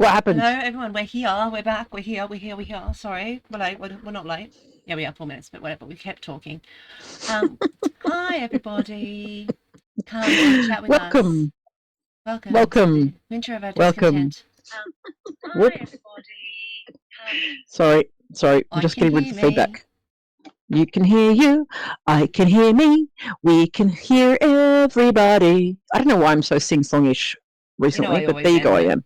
What happened? Hello, everyone. We're here. We're back. We're here. We're here. We're here. Sorry, we're late. We're not late. Yeah, we are 4 minutes, but whatever. We kept talking. Um, Hi, everybody. Come have a chat with us. Welcome. Welcome to the Welcome. winter of our Welcome. discontent. Hi, Whoop. everybody. Come. Sorry. I'm I just can getting rid of hear the me. feedback. You can hear you. I can hear me. We can hear everybody. I don't know why I'm so sing-songish recently, I but always there you go. I though. am.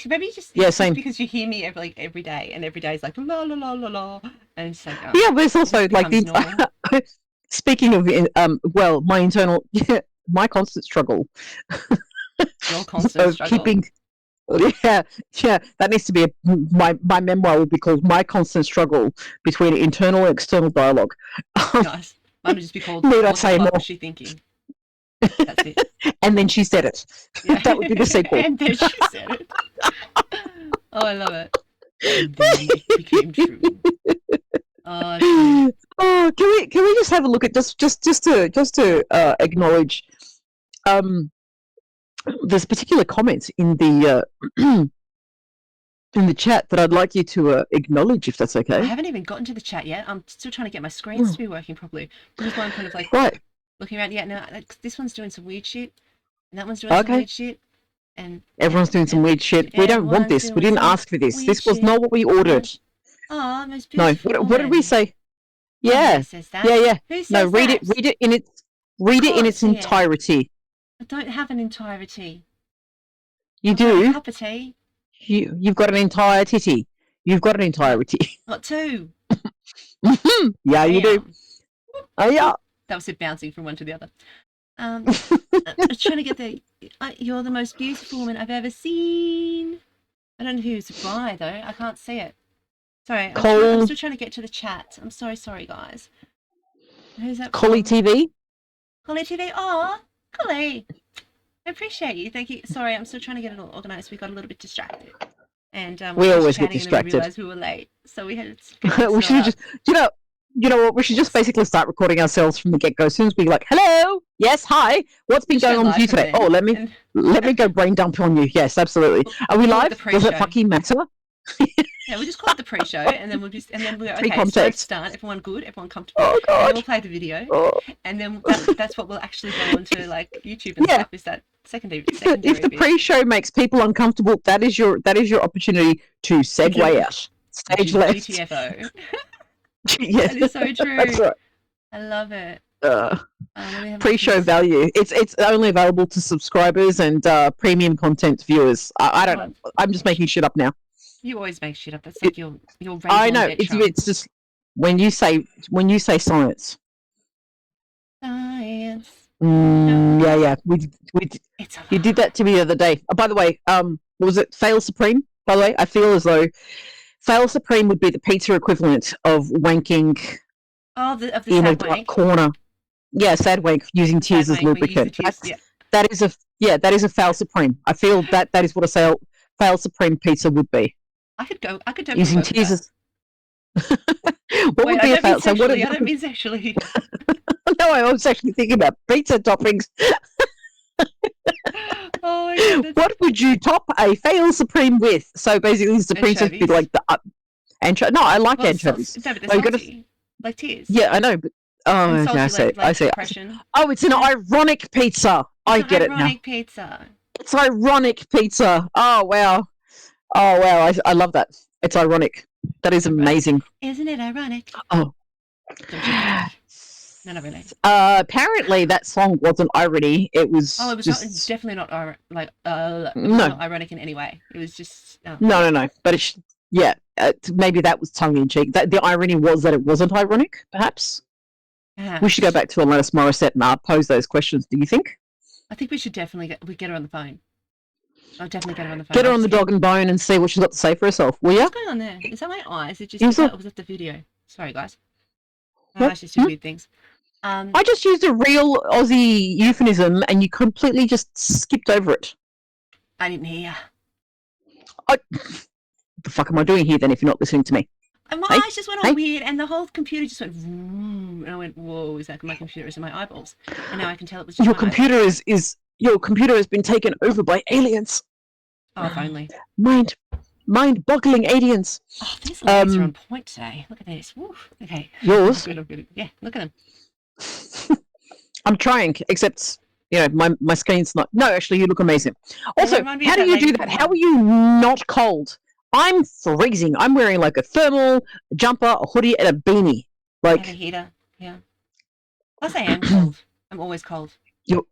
Maybe Yeah, it's just same. because you hear me every day, and every day is like la la la la la, and it's like Yeah, but it's it also just like becomes normal. speaking of well, my internal my constant struggle. Your constant So struggle. keeping yeah, that needs to be my memoir will be called My Constant Struggle Between Internal and External Dialogue. Nice. Mine would just be called Need I What the say fuck more? was she thinking? That's it. And then she said it. Yeah. That would be the sequel. And then she said it. Oh, I love it. And then it became true. Oh, it's funny. Oh, can we just have a look at just to acknowledge there's particular comments in the in the chat that I'd like you to acknowledge, if that's okay. I haven't even gotten to the chat yet. I'm still trying to get my screens to be working properly. This is why I'm kind of like Right. looking around. Yeah, no, this one's doing some weird shit, and that one's doing some Okay. weird shit, and Everyone's doing some weird shit. We don't want everyone's this. We doing didn't some ask for this. weird This was shit. not what we ordered. Oh, most No. beautiful woman. What did we say? Oh, Yeah. who says that? Yeah. Who says No, read that? it. Read it in its entirety. I don't have an entirety. You I've do. got a cup of tea. You've got an entire titty. You've got an entirety. Got two. Yeah, you do. Oh yeah. That was it, bouncing from one to the other. I'm trying to get the. You're the most beautiful woman I've ever seen. I don't know who's by though. I can't see it. Sorry, I'm still trying to get to the chat. I'm sorry, guys. Who's that? Collie TV. Collie TV. Oh, Collie. I appreciate you. Thank you. Sorry, I'm still trying to get it all organised. We got a little bit distracted, and we always get distracted. And we realised we were late, so we had. We should just, you know what? We should just basically start recording ourselves from the get-go. As soon as we like, hello, yes, hi, what's been going on with you today? Oh, let me go brain dump on you. Yes, absolutely. Are we live? Does it fucking matter? Yeah, we'll just call it the pre-show, and then we'll okay. So start. Everyone good. Everyone comfortable. Oh God. And then we'll play the video, and then that's what will actually go onto like YouTube and stuff. Is that secondary? If the pre-show makes people uncomfortable, that is your opportunity to segue out. Stage left. GTFO. Yes, that is so true. That's right. I love it. Pre-show value. It's only available to subscribers and premium content viewers. I don't know. I'm just making shit up now. You always make shit up. That's like your I know. It's just when you say science. Science. Yeah. You did that to me the other day. Oh, by the way, what was it? Fail Supreme. By the way, I feel as though Fail Supreme would be the pizza equivalent of wanking. Of the in a dark corner. Yeah, sad wank using tears as lubricant. That is a Fail Supreme. I feel that is what a Fail Supreme pizza would be. I could definitely using tears as. What would be a fail? So what? I don't mean sexually. No, I was actually thinking about pizza toppings. Oh my God, what would you top a Fail Supreme with? So basically, the Supreme would be like the anchovy. No, I like anchovies. No, but they're salty, like tears. Yeah, I know, but I say. Oh, it's an ironic pizza. I get it now. Ironic pizza. It's ironic pizza. Oh wow. I love that. It's ironic. That is amazing. Isn't it ironic? Oh. No, not really. Apparently that song wasn't irony. It was. Oh, it was just... definitely not no. Not ironic in any way. It was just. No. But maybe that was tongue in cheek. The irony was that it wasn't ironic. Perhaps. We should go back to Alanis Morissette and pose those questions. Do you think? I think we should definitely get her on the phone. I'll definitely get her on the phone. Get her on the dog and bone and see what she's got to say for herself, will you? What's going on there? Is that my eyes? Or was that the video? Sorry, guys. My eyes just do weird things. I just used a real Aussie euphemism and you completely just skipped over it. I didn't hear. What the fuck am I doing here then if you're not listening to me? And my eyes just went all weird and the whole computer just went vroom, and I went, whoa, is that my computer? Is it my eyeballs? And now I can tell it was just your computer is your computer has been taken over by aliens. Oh, if only. Mind mind-boggling aliens. Oh, these legs are on point today. Look at this. Woo. Okay. Yours? I'm good. Yeah, look at them. I'm trying, except my screen's not. No, actually, you look amazing. Also, how do you do that? How are you not cold? I'm freezing. I'm wearing like a thermal, a jumper, a hoodie, and a beanie. Like I have a heater. Yeah. Plus, I am cold. I'm always cold. You're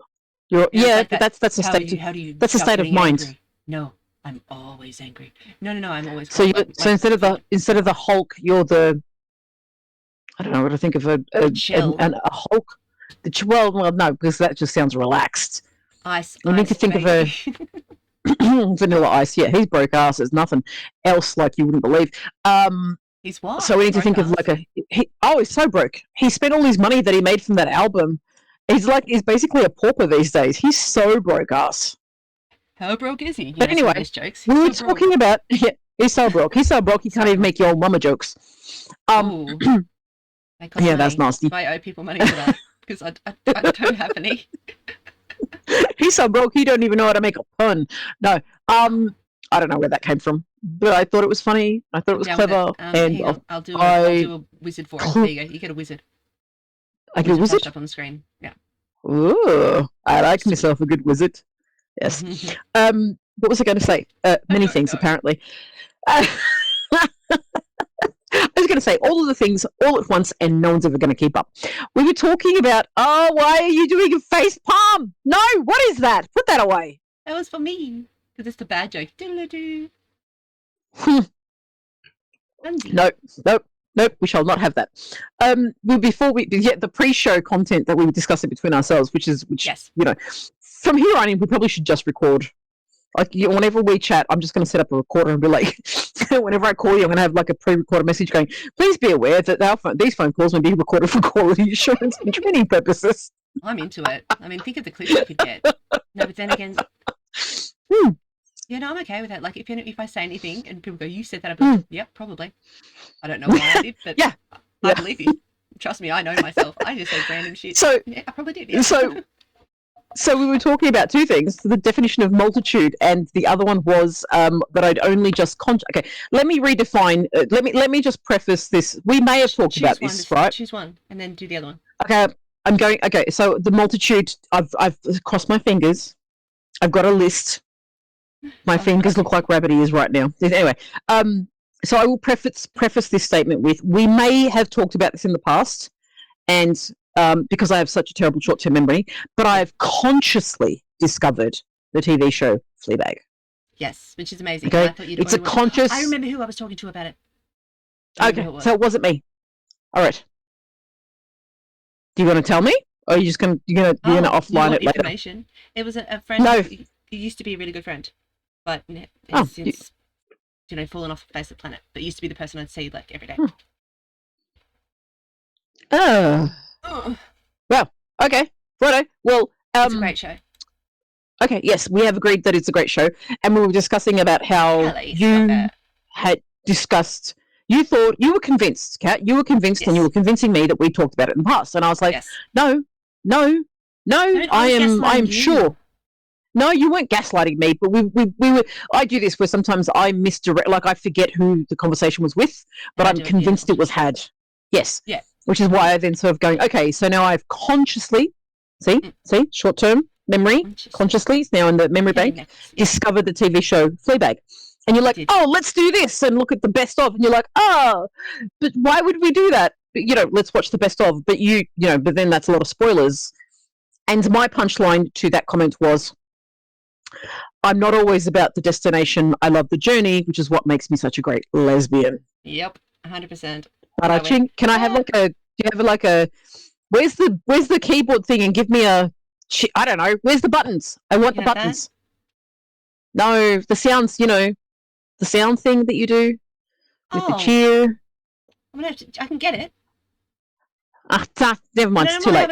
like but that's a state. How do you that's a state of mind. Angry? No, I'm always angry. No, I'm always cold. So so instead of the Hulk, you're the. I don't know what to think of a Hulk. Well, no, because that just sounds relaxed. Ice. We need to think of a Vanilla Ice. Yeah, he's broke ass. There's nothing else like you wouldn't believe. He's what? So we need to think of like he's so broke. He spent all his money that he made from that album. He's basically a pauper these days. He's so broke ass. How broke is he? But anyway, we were talking about he's so broke. He's so broke he can't even make your old mama jokes. Yeah, that's nasty. I owe people money for that because I don't have any. He's so broke he don't even know how to make a pun. No, I don't know where that came from, but I thought it was funny. I thought it was clever, and I'll do a wizard for it. There you go. You get a wizard. I get a wizard up on the screen. Yeah. Ooh, I like myself a good wizard. Yes. What was I going to say? Many things apparently. I was going to say all of the things all at once, and no one's ever going to keep up. We were talking about, why are you doing a face palm? No, what is that? Put that away. That was for me, because it's the bad joke. Doodle-doo. Nope, we shall not have that. The pre-show content that we were discussing between ourselves, yes. From here on in, we probably should just record. Like, whenever we chat, I'm just going to set up a recorder and be like, whenever I call you, I'm going to have like a pre-recorded message going, please be aware that these phone calls may be recorded for quality assurance and training purposes. I'm into it. I mean, think of the clips you could get. No, but then again, yeah, no, I'm okay with that. Like, if I say anything and people go, you set that up, like, yep, probably. I don't know why I did, but yeah. I believe you. Trust me, I know myself. I just say random shit. So, yeah, I probably did, yeah. So we were talking about two things: the definition of multitude, and the other one was that I'd only just okay. Let me redefine. Let me just preface this. We may have talked about this, right? Choose one, and then do the other one. Okay, I'm going. Okay, so the multitude. I've crossed my fingers. I've got a list. My fingers look like rabbit ears right now. Anyway, so I will preface this statement with: we may have talked about this in the past, and. Because I have such a terrible short-term memory, but I have consciously discovered the TV show Fleabag. Yes, which is amazing. Okay, it's a conscious. I remember who I was talking to about it. Okay, so it wasn't me. All right. Do you want to tell me, or are you just gonna offline it later? Information. It was a friend. No, he used to be a really good friend, but has since fallen off the face of the planet. But used to be the person I'd see like every day. Well, okay, righto. Well, it's a great show. Okay, yes, we have agreed that it's a great show, and we were discussing about how you had discussed. You thought you were convinced, Kat. You were convinced, yes. And you were convincing me that we talked about it in the past, and I was like, yes. No. I am sure. No, you weren't gaslighting me, but we were. I do this where sometimes I misdirect, like I forget who the conversation was with, but I'm convinced it was had. Yes. Yeah. Which is why I then sort of going, okay, so now I've consciously, see, short-term memory, consciously, it's now in the memory bank, discovered the TV show Fleabag. And you're like, let's do this and look at the best of. And you're like, but why would we do that? But, let's watch the best of. But but then that's a lot of spoilers. And my punchline to that comment was, I'm not always about the destination. I love the journey, which is what makes me such a great lesbian. Yep, 100%. Can I have where's the keyboard thing and give me I don't know, where's the buttons? I want the buttons. That? No, the sounds, the sound thing that you do with the cheer. I can get it. Never mind, it's too late.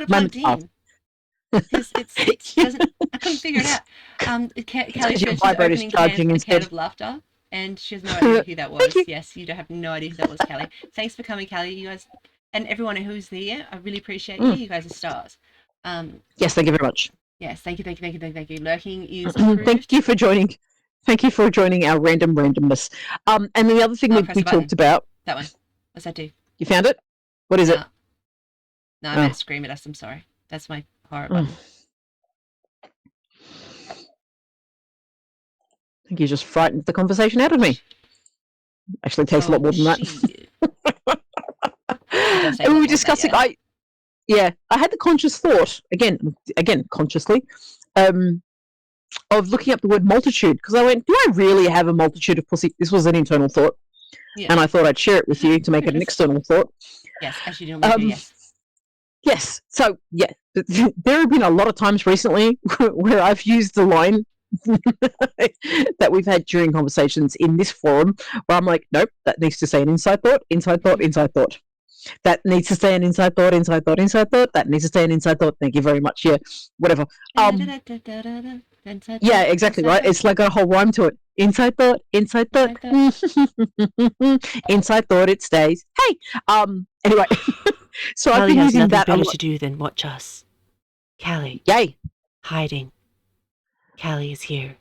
Because it doesn't, I couldn't figure it out. Kelly said she's opening a can of laughter. And she has no idea who that was. Yes, you don't have no idea who that was, Kelly. Thanks for coming, Kelly. You guys, and everyone who's there, I really appreciate you. You guys are stars. Yes, thank you very much. Yes, thank you. Lurking is approved. Thank you for joining. Thank you for joining our randomness. And the other thing we talked about. That one. What's that do? You found it? What is it? No, I meant to scream at us. I'm sorry. That's my horror button. I think you just frightened the conversation out of me. Actually, it takes a lot more than that. And we were discussing. I had the conscious thought again, consciously, of looking up the word multitude, because I went, do I really have a multitude of pussy? This was an internal thought, and I thought I'd share it with you to make it an external thought. Yes, as you normally do. Yes. Yes. So there have been a lot of times recently where I've used the line that we've had during conversations in this forum, where I'm like, nope, that needs to say an inside thought, inside thought, inside thought. That needs to stay an inside thought, inside thought, inside thought. That needs to stay an inside thought. Thank you very much. Yeah, whatever. Yeah, exactly right. It's like a whole rhyme to it. Inside thought, inside thought, inside thought. It stays. Hey. Anyway, so I've been using that a lot. To do than watch us. Callie. Yay. Hiding. Callie is here.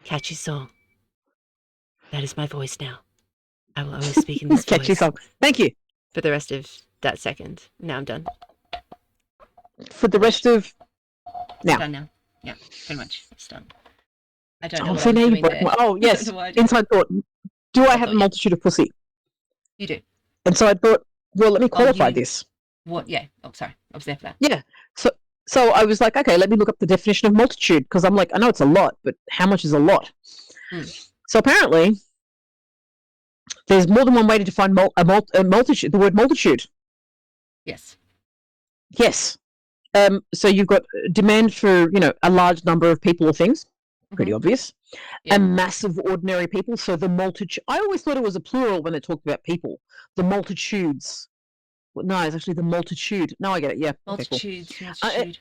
Catchy song. That is my voice now. I will always speak in this voice. Catchy song. Thank you. For the rest of that second. Now I'm done. For the rest of... Now. I'm done now. Yeah, pretty much. It's done. I don't know what I'm doing there. Oh, yes. Inside thought. Do I have a multitude of pussy? You do. And so I thought, well, let me qualify this. What? Yeah. Oh, sorry. I was there for that. Yeah. So I was like, okay, let me look up the definition of multitude, because I'm like, I know it's a lot, but how much is a lot? So apparently, there's more than one way to define a multitude. The word multitude. Yes. Yes. So you've got demand for, a large number of people or things. Pretty obvious. Yeah. And massive ordinary people. So the multitude. I always thought it was a plural when they talked about people. The multitudes. No, it's actually the multitude. No, I get it. Yeah. Multitudes. Okay, cool. Multitude.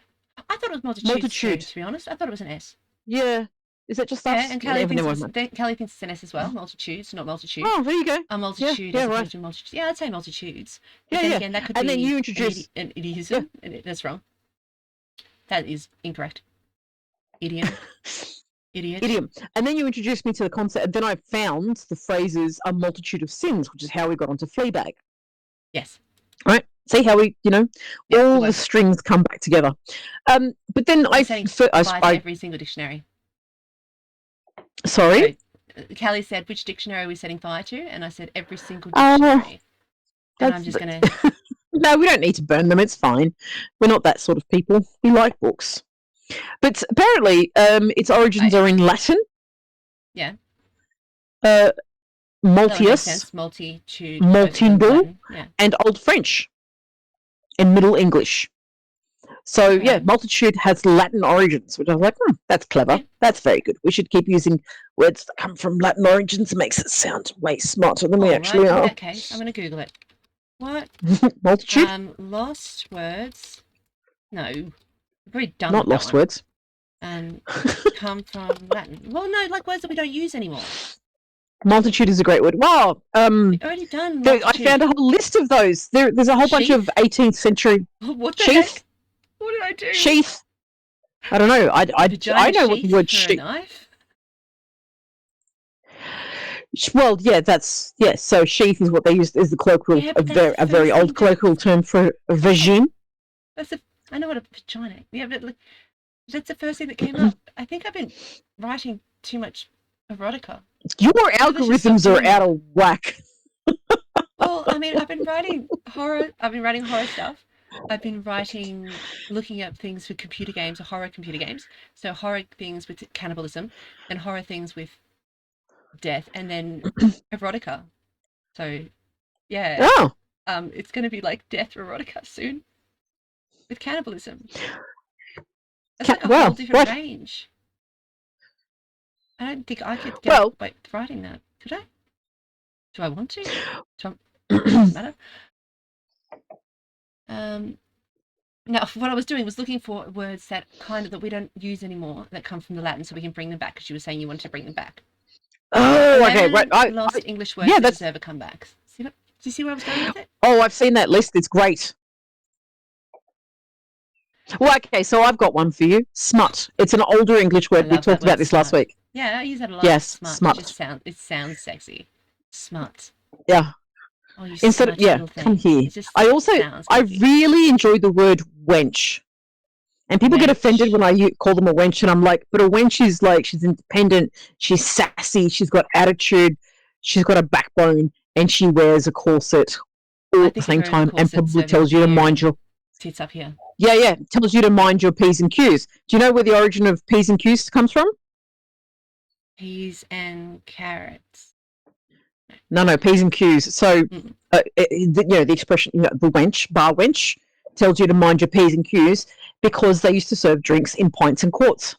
I thought it was multitude. To be honest, I thought it was an S. Yeah. Is it just us? Yeah, and Callie thinks it's an S as well. Multitudes, not multitude. Oh, there you go. A multitude as opposed to multitudes. Yeah, I'd say multitudes. But then again, that could be then you introduce an idiom. Yeah. That's wrong. That is incorrect. Idiom. Idiom. And then you introduced me to the concept, and then I found the phrases "a multitude of sins," which is how we got onto Fleabag. Yes. Right. See how we, all the strings come back together. But then I every single dictionary. Sorry? So, Callie said, which dictionary are we setting fire to? And I said, every single dictionary. And I'm just going to... No, we don't need to burn them. It's fine. We're not that sort of people. We like books. But apparently, its origins are in Latin. Yeah. Multius. Multitude. Multindal. Yeah. And Old French. And Middle English. So, yeah, multitude has Latin origins, which I was like, that's clever. Yeah. That's very good. We should keep using words that come from Latin origins. It makes it sound way smarter than we actually are. In that case, I'm going to Google it. What? Multitude? Lost words. No. I'm very dumb. Not lost words. Come from Latin. Well, no, like words that we don't use anymore. Multitude is a great word. Wow. We've already done multitude. I found a whole list of those. There's a whole bunch of 18th century. What the heck? What did I do? Sheath. I don't know. I know what the word sheath. Well, yeah, So sheath is what they use as the colloquial, a very old colloquial term for a vagine. I know what a vagina. Yeah, but that's the first thing that came up. I think I've been writing too much erotica. Your algorithms are out of whack. Well, I mean, I've been writing horror stuff. I've been looking up things for computer games, or horror computer games. So horror things with cannibalism, and horror things with death, and then erotica. So, yeah. Oh. It's going to be like death erotica soon, with cannibalism. It's like a whole different range. I don't think I could get away with writing that. Could I? Do I want to? Doesn't matter. Now, what I was doing was looking for words that we don't use anymore that come from the Latin, so we can bring them back, because you were saying you wanted to bring them back. Oh, okay. Right. Lost English words that deserve a comeback. Do you see where I was going with it? Oh, I've seen that list. It's great. Well, okay, so I've got one for you. Smut. It's an older English word. We talked about this last week. Yeah, I use that a lot. Yes, smut. smut. It sounds sexy. Smut. Yeah. Oh, you Instead of, smutty little thing. come here. It just sounds I kinky. really enjoy the word wench. And people get offended when I call them a wench, and I'm like, but a wench is like, she's independent, she's sassy, she's got attitude, she's got a backbone, and she wears a corset all at the same time, and probably tells you to mind your... Tits up here. Yeah, tells you to mind your P's and Q's. Do you know where the origin of P's and Q's comes from? Peas and carrots. No, P's and Q's. So, the expression, the wench, bar wench, tells you to mind your P's and Q's because they used to serve drinks in pints and quarts.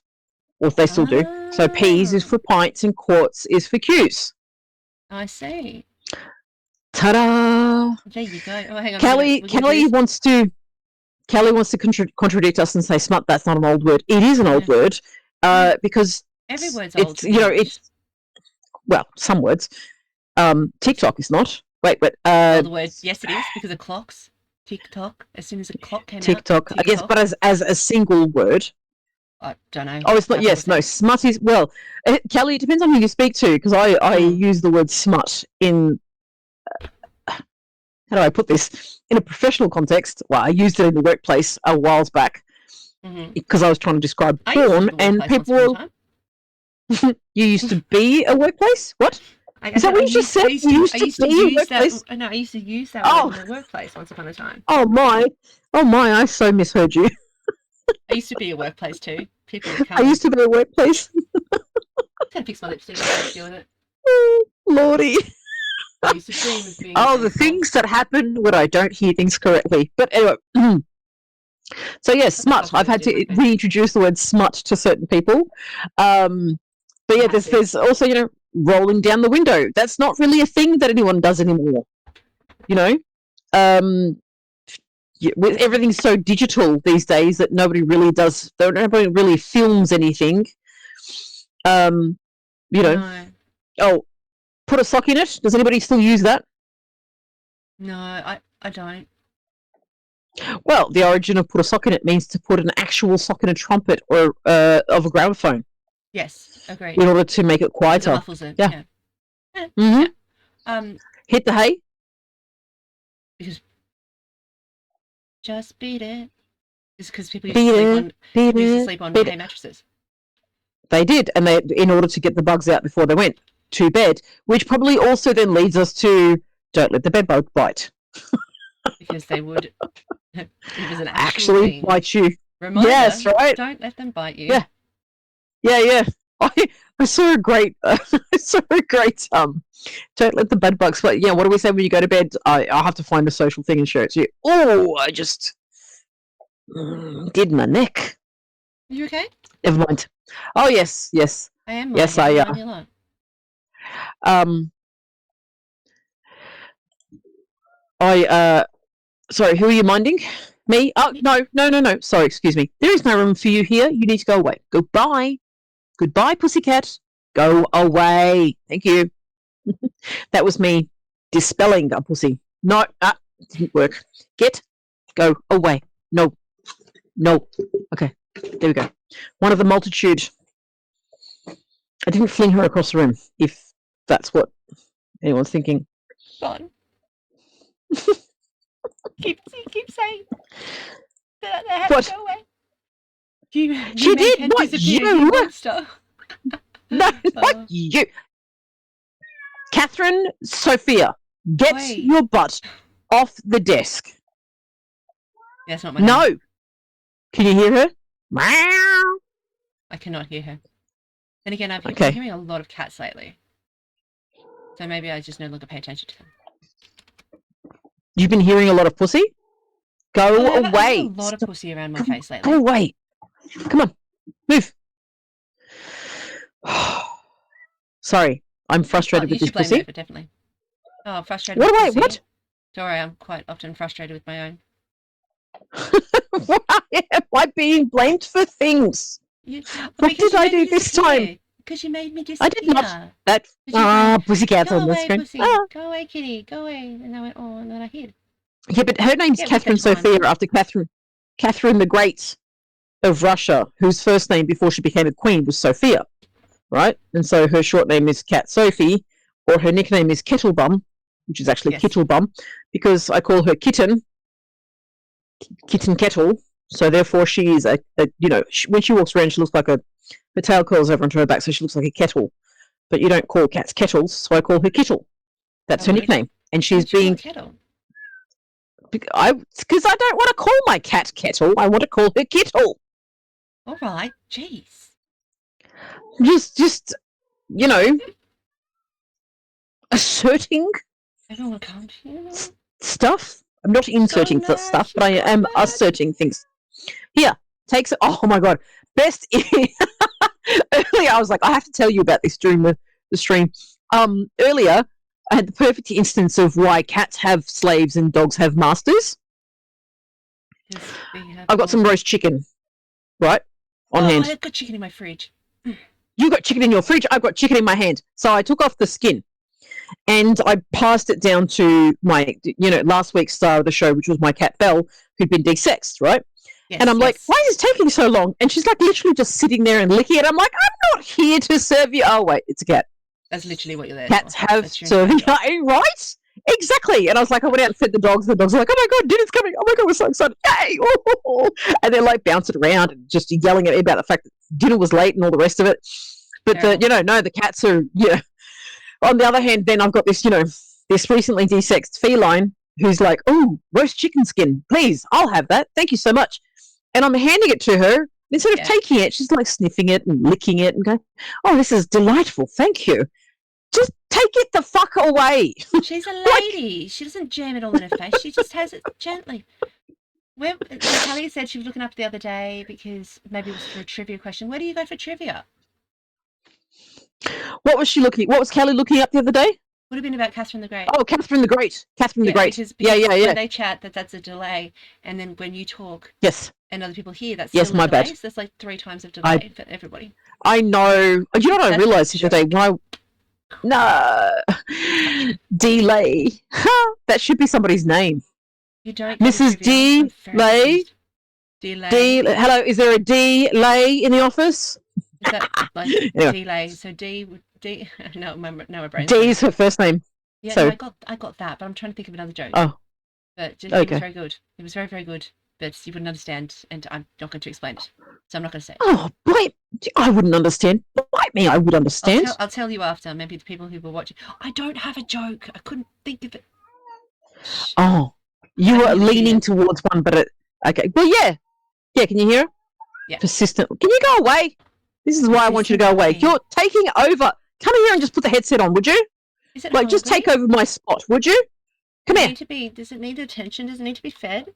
Or they still do. So P's is for pints and quarts is for Q's. I see. Ta-da! There you go. Oh, hang on. Kelly wants to contradict us and say, smut, that's not an old word. It is an old word because every word's old. It's, well, some words. TikTok is not. Wait. The word, yes, it is because of clocks. TikTok. As soon as a clock came out. TikTok, I guess, but as a single word. I don't know. Oh, it's not. Yes, no. Smut is, well, Kelly. It depends on who you speak to because I use the word smut in. How do I put this? In a professional context, well, I used it in the workplace a while back because I was trying to describe porn, and people were. You used to be a workplace? What? Is that what you just said? You used to be a workplace? No, I used to use that word in the workplace once upon a time. Oh my! I so misheard you. I used to be a workplace too. People would come. I used to be a workplace. I'm gonna fix my lipstick. I deal with it. Oh, Lordy. I used to dream of being. The things that happen when I don't hear things correctly. But anyway, so yes, smut. I've had to reintroduce the word smut to certain people. But yeah, there's also, rolling down the window. That's not really a thing that anyone does anymore. With everything so digital these days that nobody really does. Nobody really films anything. No. Oh, put a sock in it. Does anybody still use that? No, I don't. Well, the origin of put a sock in it means to put an actual sock in a trumpet or of a gramophone. Yes, agreed. In order to make it quieter. Muffles it. Yeah. Yeah. Hit the hay. Because just beat it. It's because people used to sleep on hay mattresses. They did, and in order to get the bugs out before they went to bed, which probably also then leads us to don't let the bed bug bite. Because they would. It was an actually bite you. Reminder, yes, right. Don't let them bite you. Yeah. I saw a great. Don't let the bed bugs. But yeah, what do we say when you go to bed? I'll have to find a social thing and show it to you. Oh, I just did my neck. Are you okay? Never mind. Oh yes. I am. Yes, sorry, who are you minding? Me? Oh, no. Sorry, excuse me. There is no room for you here. You need to go away. Goodbye. Goodbye, pussycat. Go away. Thank you. That was me dispelling a pussy. No, didn't work. Go away. No. Okay, there we go. One of the multitude. I didn't fling her across the room, if that's what anyone's thinking. Fun. keep saying that they have to go away. She did, not you. No, not you. Catherine Sophia, get your butt off the desk. That's not my name. Can you hear her? Meow. I cannot hear her. Then again, I've been hearing a lot of cats lately. So maybe I just no longer pay attention to them. You've been hearing a lot of pussy? Go away. I have a lot of pussy around my face lately. Go away. Come on. Move. Sorry. I'm frustrated with this pussy. You should blame me for definitely. Oh, I'm frustrated with pussy. What? Sorry, I'm quite often frustrated with my own. Why am I being blamed for things? What did I do this time? Because you made me disappear. I did not. Pussycat on the screen. Pussy. Go away, kitty. Go away. And I went, and then I hid. Yeah, but her name's Catherine Sophia after Catherine the Great of Russia, whose first name before she became a queen was Sophia. right? And so her short name is Cat Sophie, or her nickname is Kettlebum, which is actually Kittlebum, because I call her Kitten Kettle. So therefore, she is when she walks around, she looks like her tail curls over onto her back, so she looks like a kettle. But you don't call cats kettles, so I call her Kittle. That's her nickname, and she's being Kettle. Because I don't want to call my cat Kettle. I want to call her Kittle. All right, jeez. Just asserting stuff. I'm not inserting stuff, but I am asserting things. Here, takes. Oh my god, best. Earlier, I was like, I have to tell you about this during the stream. Earlier, I had the perfect instance of why cats have slaves and dogs have masters. I've got some roast chicken, right, on hand. I've got chicken in my fridge. You got chicken in your fridge. I've got chicken in my hand. So I took off the skin, and I passed it down to my, last week's star of the show, which was my cat Belle, who'd been desexed, right? Yes, and I'm like, why is it taking so long? And she's like literally just sitting there and licking it. I'm like, I'm not here to serve you. Oh, wait, it's a cat. That's literally what you're there Cats for. have serving, right? Exactly. And I was like, I went out and fed the dogs. The dogs were like, oh my God, dinner's coming. Oh my God, we're so excited. Yay. Oh. And they're like bouncing around and just yelling at me about the fact that dinner was late and all the rest of it. But the cats are, On the other hand, then I've got this, this recently desexed feline who's like, oh, roast chicken skin, please, I'll have that. Thank you so much. And I'm handing it to her. Instead of taking it, she's like sniffing it and licking it and going, oh, this is delightful. Thank you. Just take it the fuck away. She's a lady. She doesn't jam it all in her face. She just has it gently. Kelly said she was looking up the other day because maybe it was for a trivia question. Where do you go for trivia? What was Kelly looking up the other day? Would have been about Catherine the Great. Oh, Catherine the Great. Catherine the Great. Because yeah. When they chat, that's a delay. And then when you talk and other people hear, that's still a delay. So that's like 3 times of delay for everybody. I know. Do you know what I realised the other day? Delay. That should be somebody's name. You don't. Mrs. Delay. Hello, is there a Delay in the office? Is that like delay? So D. No, my brain. D is her first name. Yeah, so, no, I got that, but I'm trying to think of another joke. Oh, but it was very good. It was very, very good, but you wouldn't understand, and I'm not going to explain it, so I'm not going to say it. Oh, bite! I wouldn't understand. Bite me, I would understand. I'll tell you after. Maybe the people who were watching. I don't have a joke. I couldn't think of it. Oh, you were leaning towards one, but okay. Well, yeah. Can you hear? Yeah. Persistent. Can you go away? This is why I want you to go away. You're taking over. Come here and just put the headset on, would you? Is it just take over my spot, would you? Come here. Does it need attention? Does it need to be fed?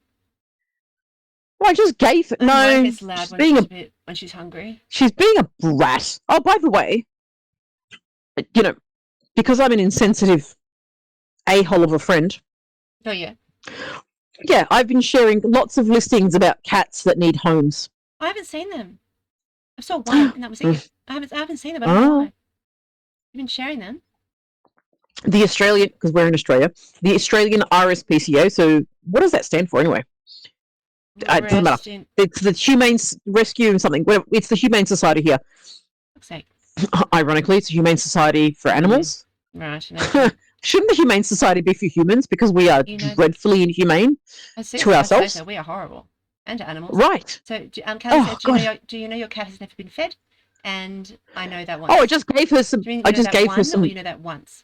Well, I just gave it. No. It's loud when she's hungry. She's being a brat. Oh, by the way, because I'm an insensitive a-hole of a friend. Oh, yeah. Yeah, I've been sharing lots of listings about cats that need homes. I haven't seen them. I saw one, and that was it. I haven't seen them. I don't know why. You've been sharing them. The Australian, because we're in Australia, the Australian RSPCA. So, what does that stand for anyway? It doesn't matter. It's the Humane Rescue and something. It's the Humane Society here. Looks like. Ironically, it's a Humane Society for animals. Right. Shouldn't the Humane Society be for humans because we are dreadfully inhumane to ourselves? We are horrible. And to animals. Right. So, Kelly said, do you know your cat has never been fed? And I know that once. Oh, I just gave her some. I just gave her some. Or you know that once?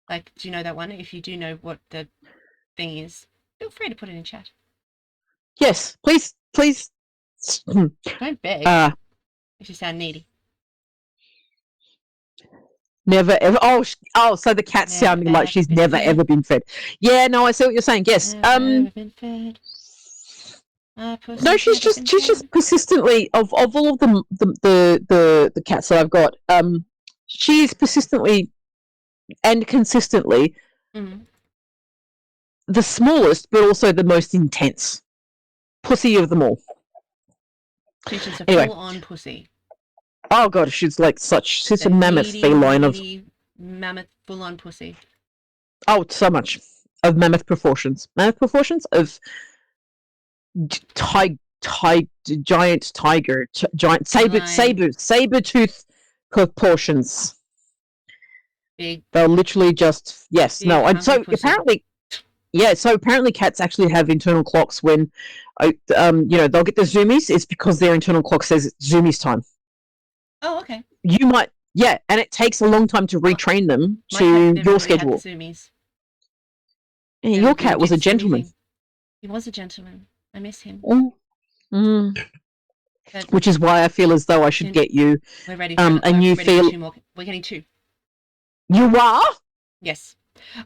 Like, do you know that one? If you do know what the thing is, feel free to put it in chat. Yes, please. Don't beg. If you sound needy. Never ever. Oh, so the cat's sounding like she's never ever been fed. Yeah, no, I see what you're saying. Yes. Never been fed. No, she's just persistently of all of the cats that I've got. She's persistently and consistently the smallest, but also the most intense pussy of them all. She's just a full-on pussy. Oh god, she's like she's a mammoth feline of mammoth full-on pussy. Oh, so much of mammoth proportions of giant tiger, giant saber tooth proportions. Big. They'll literally just Big, and so pussy. apparently cats actually have internal clocks when they'll get the zoomies. It's because their internal clock says it's zoomies time. Oh, okay. You might, and it takes a long time to retrain them to your schedule. Zoomies. Yeah, your cat was a gentleman. He was a gentleman. I miss him. Which is why I feel as though I should get you we're ready for a new we're getting 2. You are? Yes.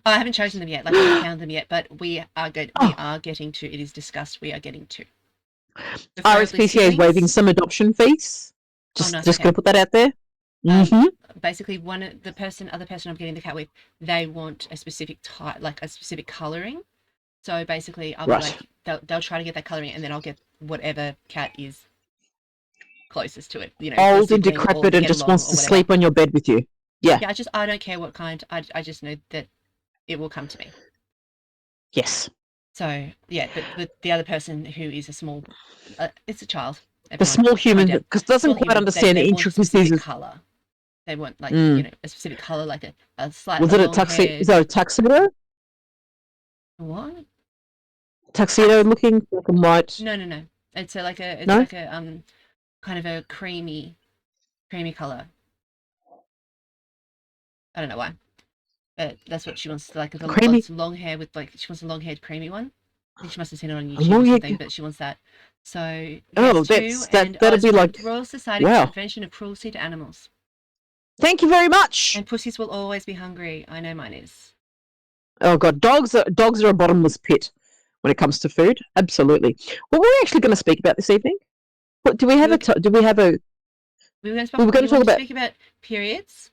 I haven't chosen them yet. Like, I haven't found them yet, but we are good. We are getting 2. It is discussed. We are getting 2. RSPCA is waiving some adoption fees. Just going to put that out there. Basically, other person I'm getting the cat with, they want a specific type, like a specific colouring. So basically, I'll be like, they'll try to get that colouring, and then I'll get whatever cat is closest to it. Old and decrepit and just wants to sleep on your bed with you. Yeah. Yeah, I don't care what kind. I just know that it will come to me. Yes. So, yeah, but the other person who is a small, it's a child. The small human, because doesn't quite understand the intricacies of colour. They want, like, a specific colour, like a slightly Was it a tuxedo? Is that a tuxedo? What? Tuxedo looking, black and white? No. It's like a kind of a creamy colour. I don't know why. But that's what she wants, like long hair with, like, she wants a long-haired creamy one. I think she must have seen it on YouTube or something, but she wants that. So that'll be like Royal Society for Prevention of Cruelty to Animals. Thank you very much. And pussies will always be hungry. I know mine is. Oh god, dogs are a bottomless pit when it comes to food. Absolutely. What were we actually going to speak about this evening? What do we have? We were going to speak about periods.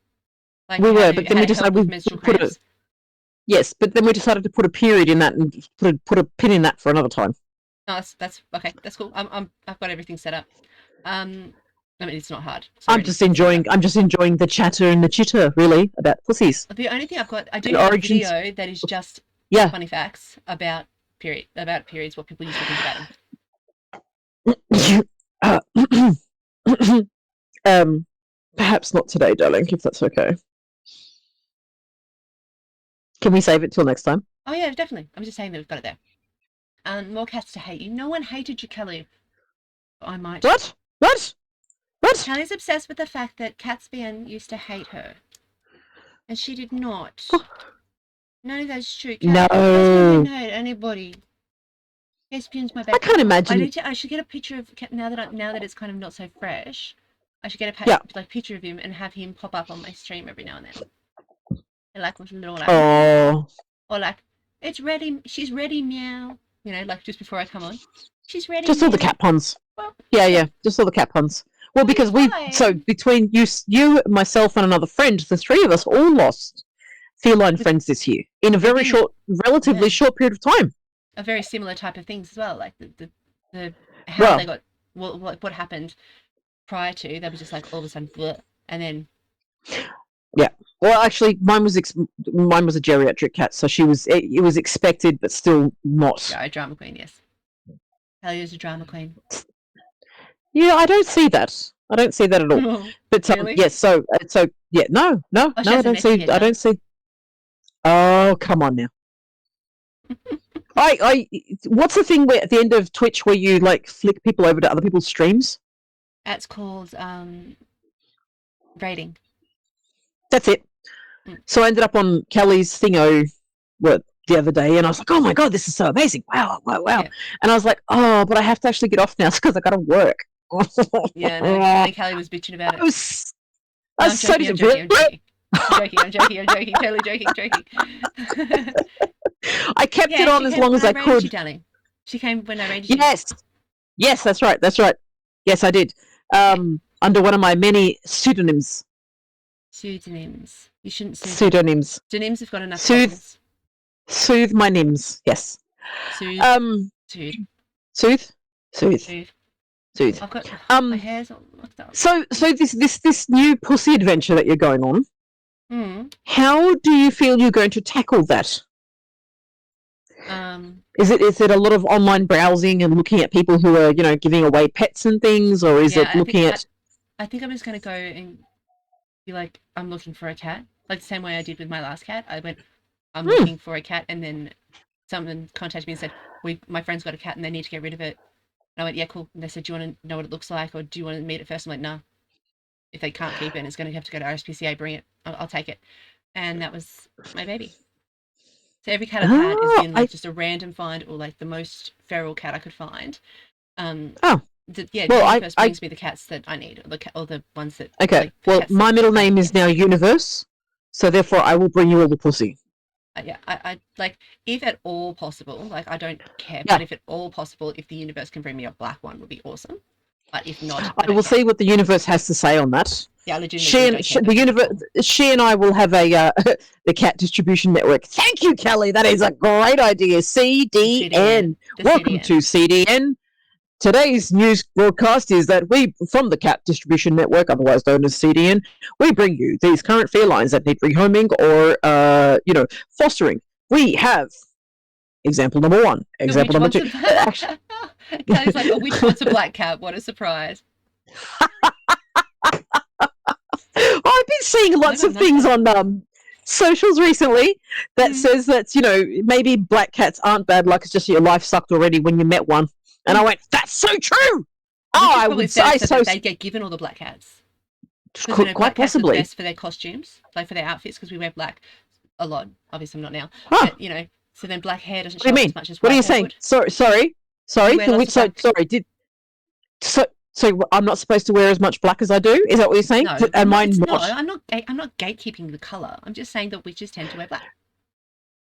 Like we were, but then we decided we put a but then we decided to put a period in that and put a pin in that for another time. No, that's okay. That's cool. I've got everything set up. I mean, it's not hard. I'm just enjoying the chatter and the chitter, really, about pussies. The only thing I do have a video that is just funny facts about periods, what people used to think about them. Perhaps not today, darling, if that's okay. Can we save it till next time? Oh yeah, definitely. I'm just saying that we've got it there. More cats to hate you. No one hated you, Kelly. I might. What? Kelly's obsessed with the fact that Catsbian used to hate her. And she did not. None of that's true. No. Catsbian hurt anybody. Catsbian's my baby. I can't imagine. I should get a picture of now that it's kind of not so fresh. I should get a picture of him and have him pop up on my stream every now and then. And like with a little or like, it's ready. She's ready, meow. Like just before I come on, she's ready. Just all the cat puns. Well, yeah, just all the cat puns. Well, because between you, myself, and another friend, the 3 of us all lost feline friends this year in a very relatively short period of time. A very similar type of things as well, like the how they got what happened prior to. They were just like all of a sudden, bleh, and then. Yeah. Well, actually, mine was a geriatric cat, so it was expected, but still not. Yeah, a drama queen, yes. Kelly is a drama queen. Yeah, I don't see that. I don't see that at all. But really? yes, so yeah, no, I don't see. Oh, come on now. What's the thing where at the end of Twitch where you like flick people over to other people's streams? That's called rating. That's it. So I ended up on Kelly's thingo the other day, and I was like, oh my god, this is so amazing. Wow. Yeah. And I was like, oh, but I have to actually get off now because I got to work. Yeah, no, Kelly was bitching about it. I was so disappointed. I'm joking, totally joking. I kept it on as long as I could. She came when I raided you. Yes, that's right. Yes, I did. Under one of my many pseudonyms. Pseudonyms. You shouldn't say pseudonyms. Pseudonyms have got enough. Soothe my nyms. Yes. Soothe. Soothe. I've got my hair's all locked up. So this new pussy adventure that you're going on. How do you feel you're going to tackle that? Is it a lot of online browsing and looking at people who are giving away pets and things, or is it looking at? I think I'm just going to go be like, I'm looking for a cat. Like the same way I did with my last cat. I went, I'm looking for a cat, and then someone contacted me and said, my friend's got a cat and they need to get rid of it. And I went, yeah, cool. And they said, do you want to know what it looks like, or do you want to meet it first? I'm like, nah. If they can't keep it and it's going to have to go to RSPCA, bring it. I'll take it. And that was my baby. So every cat I've had has been like just a random find, or like the most feral cat I could find. The universe brings me the cats that I need, or the ones that. Okay. Well, my middle name is now Universe, so therefore I will bring you all the pussy. Yeah, I like, if at all possible. Like, I don't care, but if at all possible, if the universe can bring me a black one, would be awesome. But if not, I will see what the universe has to say on that. Yeah, legitimately. She and I will have a the cat distribution network. Thank you, Kelly. That is a great idea. CDN. Welcome to CDN. Today's news broadcast is that we, from the Cat Distribution Network, otherwise known as CDN, we bring you these current felines that need rehoming or, fostering. We have example number 1, example number 2. Kelly's like, which one's a black cat? What a surprise. I've been seeing lots of things on socials recently that says that, maybe black cats aren't bad luck. It's just your life sucked already when you met one. And I went, that's so true. I would say that they get given all the black cats. Quite possibly. Best for their costumes, like for their outfits, because we wear black a lot. Obviously, not now. But, so then black hair doesn't show up as much as white hair. What are you saying? Sorry. So I'm not supposed to wear as much black as I do? Is that what you're saying? No, am I not? No, I'm not gatekeeping the colour. I'm just saying that witches tend to wear black.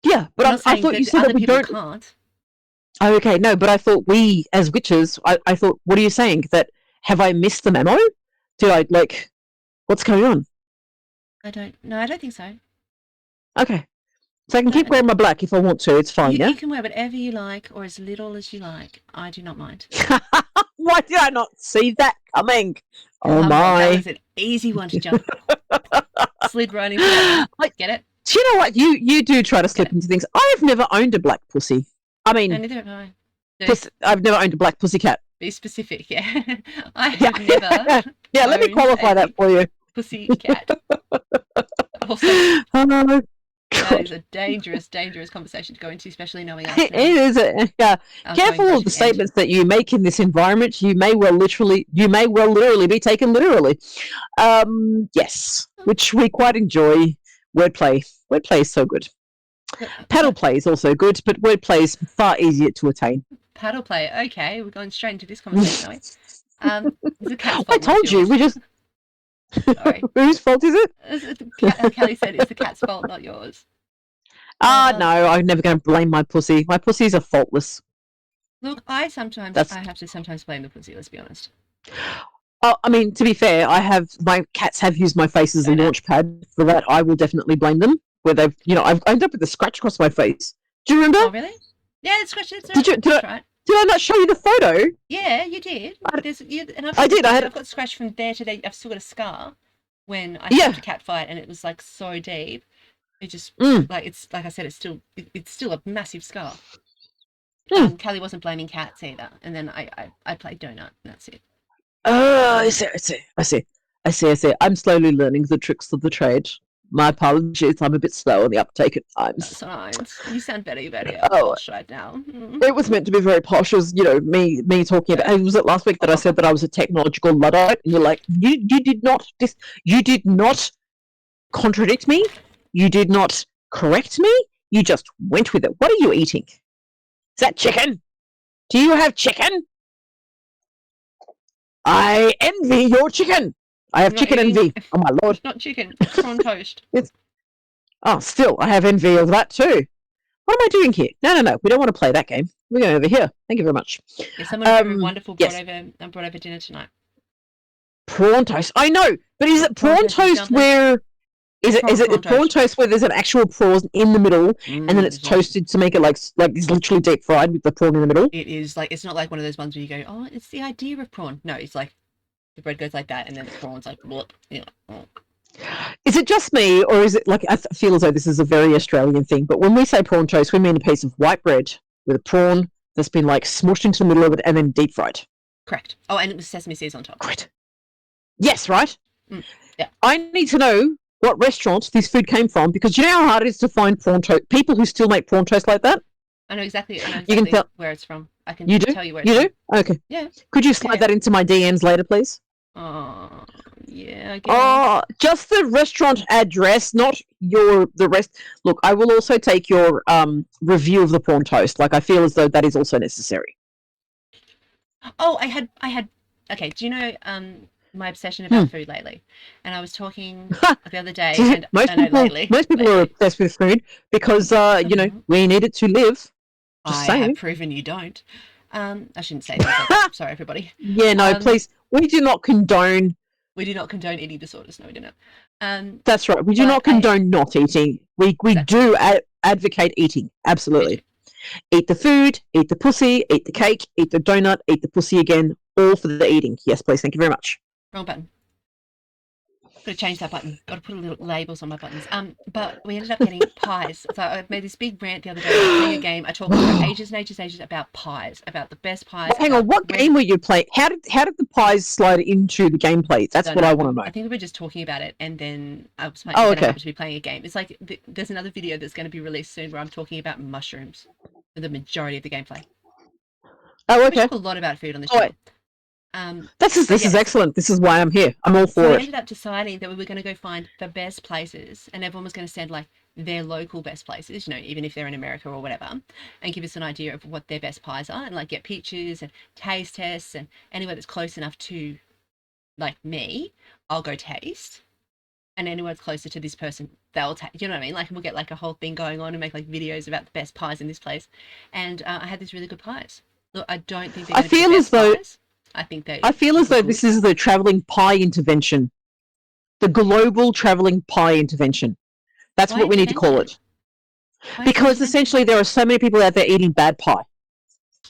Yeah, but I thought you said that we don't. Can't. Oh, okay, no, but I thought we, as witches, I thought, what are you saying? That, have I missed the memo? Did I, what's going on? I don't think so. Okay. So I can keep wearing my black if I want to, it's fine, yeah? You can wear whatever you like, or as little as you like. I do not mind. Why did I not see that coming? Oh, my. That was an easy one to jump. Slid right into that. Get it? Do you know what? You do try to slip into things. I've never owned a black pussy. I mean, neither have I. I've never owned a black pussycat. Be specific, yeah. I have never. Yeah, let me qualify that for you. Pussycat. Also, that is a dangerous, dangerous conversation to go into, especially knowing us. It is. Yeah. Careful of the statements that you make in this environment. You may well literally be taken literally. Yes, which we quite enjoy. Wordplay. Wordplay is so good. Paddle play is also good, but wordplay is far easier to attain. Paddle play, okay. We're going straight into this conversation, are we? I told you, we just... Sorry. Whose fault is it? Kelly said it's the cat's fault, not yours. No, I'm never going to blame my pussy. My pussies are faultless. Look, I have to sometimes blame the pussy, let's be honest. I mean, to be fair, my cats have used my face as a launch pad. For that, I will definitely blame them. Where they've, I've ended up with a scratch across my face. Do you remember? Oh, really? Yeah, it's scratched. Did I not show you the photo? Yeah, you did. I did. I've got scratched from there to there. I've still got a scar when I had a cat fight, and it was like so deep. It just it's like I said, it's still a massive scar. Kelly wasn't blaming cats either, and then I played donut, and that's it. Oh, I see. I'm slowly learning the tricks of the trade. My apologies, I'm a bit slow on the uptake at times. That's right. You sound very, very posh right now. It was meant to be very posh, as me talking about. Was it last week that I said that I was a technological Luddite? And you're like, you did not contradict me. You did not correct me. You just went with it. What are you eating? Is that chicken? Do you have chicken? I envy your chicken. I have chicken envy. Oh, my Lord. It's not chicken. It's prawn toast. Still, I have envy of that too. What am I doing here? No. We don't want to play that game. We're going over here. Thank you very much. Yeah, someone very wonderful brought over dinner tonight. Prawn toast. I know, but is it prawn toast where... Is it prawn toast where there's an actual prawn in the middle and then it's toasted to make it like it's literally deep fried with the prawn in the middle? It is it's not like one of those ones where you go, oh, it's the idea of prawn. No, it's like the bread goes like that and then the prawn's like, bleh, Is it just me, or is it like, I feel as though this is a very Australian thing, but when we say prawn toast, we mean a piece of white bread with a prawn that's been smushed into the middle of it and then deep fried. Correct. Oh, and it was sesame seeds on top. Correct. Yes, right? I need to know what restaurant this food came from, because you know how hard it is to find prawn toast. People who still make prawn toast like that. I know exactly where it's from. I can You do? tell you where it's from. Okay. Yeah. Could you slide that into my DMs later, please? Oh, yeah, I guess. Oh, just the restaurant address, not the rest. Look, I will also take your review of the prawn toast. Like, I feel as though that is also necessary. Oh, I had. Okay, do you know my obsession about food lately? And I was talking the other day, and most people are obsessed with food because you know, we need it to live. I have proven you don't. I shouldn't say that. Sorry, everybody. Yeah, no, please. We do not condone. We do not condone eating disorders. No, we do not. That's right. We do not condone not eating. We do advocate eating. Absolutely. Eat the food, eat the pussy, eat the cake, eat the donut, eat the pussy again, all for the eating. Yes, please. Thank you very much. Wrong button. Got to change that button. Got to put a little labels on my buttons. But we ended up getting pies. So I made this big rant the other day. I was playing a game. I talked for ages and ages about pies, about the best pies. Hang on, what game were you playing? How did the pies slide into the gameplay? That's what I want to know. I think we were just talking about it, and then I was I happened to be playing a game. It's like there's another video that's going to be released soon where I'm talking about mushrooms for the majority of the gameplay. Oh, okay. We talk a lot about food on this channel. This is excellent. This is why I'm here. I'm all for it. We ended up deciding that we were going to go find the best places, and everyone was going to send like their local best places, you know, even if they're in America or whatever, and give us an idea of what their best pies are, and like get pictures and taste tests, and anywhere that's close enough to like me, I'll go taste, and anywhere that's closer to this person, they'll taste. You know what I mean? Like we'll get like a whole thing going on and make like videos about the best pies in this place. And I had these really good pies. Look, I don't think they're going to be the best pies. I feel as though this is the traveling pie intervention, the global traveling pie intervention. That's what we need to call it. Because essentially there are so many people out there eating bad pie.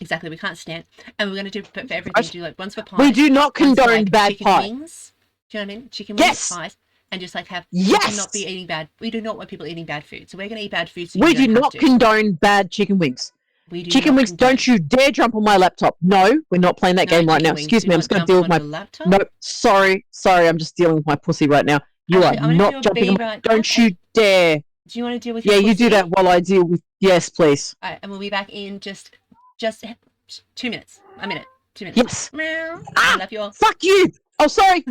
Exactly, we can't stand. And we're going to do for everything. Do like one's for pies. We do not condone bad pie. Wings. Do you know what I mean? Chicken wings, pies, and just like have. We cannot be eating bad. We do not want people eating bad food, so we're going to eat bad food. So we do not condone bad chicken wings. Chicken wings, don't you dare jump on my laptop. No, we're not playing that game right now. Excuse me, I'm just going to deal with my laptop. No, sorry, I'm just dealing with my pussy right now. You are not jumping on my... Don't you dare. Do you want to deal with your pussy? You do that while I deal with... Yes, please. All right, and we'll be back in just 2 minutes. A minute. 2 minutes. Yes. Meow. I love you all. Fuck you. Oh, sorry.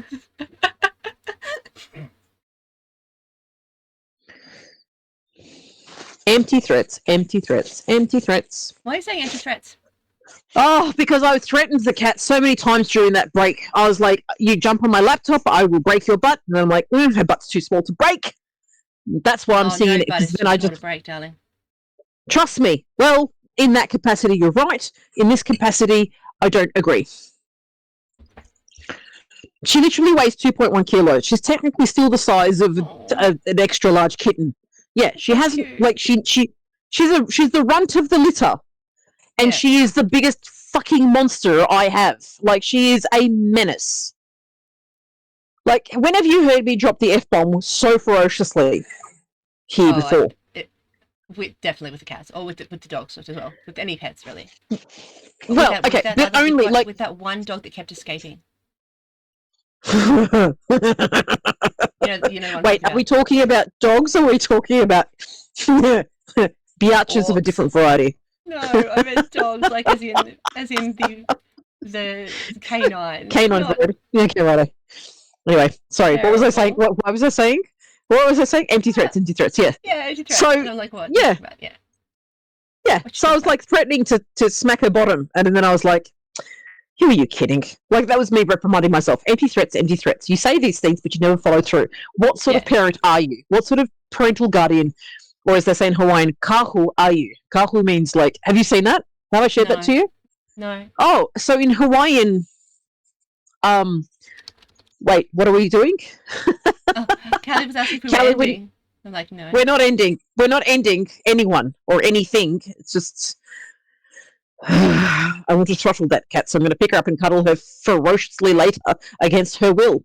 Empty threats, empty threats, empty threats. Why are you saying empty threats? Oh, because I threatened the cat so many times during that break. I was like, you jump on my laptop, I will break your butt. And I'm like, her butt's too small to break. That's why I'm seeing it. Because then I just break, darling. Trust me. Well, in that capacity, you're right. In this capacity, I don't agree. She literally weighs 2.1 kilos. She's technically still the size of an extra large kitten. Yeah, she hasn't like she's the runt of the litter, and she is the biggest fucking monster I have. Like she is a menace. Like when have you heard me drop the F-bomb so ferociously here before? Definitely with the cats, or with the dogs as well. With any pets, really. Well, with that one dog that kept escaping. Wait, are we talking about dogs or are we talking about biatches of a different variety? No, I meant dogs, like as in the canine. Canine bird. Okay, righto. Anyway, sorry, what was I saying? What was I saying? What was I saying? Empty threats, yeah. Yeah, empty threats. So, and I'm like, what? Yeah. Yeah, so I was like threatening to smack her bottom, and then I was like, who are you kidding? Like, that was me reprimanding myself. Empty threats, empty threats. You say these things, but you never follow through. What sort of parent are you? What sort of parental guardian, or as they say in Hawaiian, kahu are you? Kahu means, like, have you seen that? Have I shared that to you? No. Oh, so in Hawaiian, wait, what are we doing? Callie was asking if we were ending. I'm like, no. We're not ending. We're not ending anyone or anything. It's just... I want to throttle that cat, so I'm going to pick her up and cuddle her ferociously later against her will.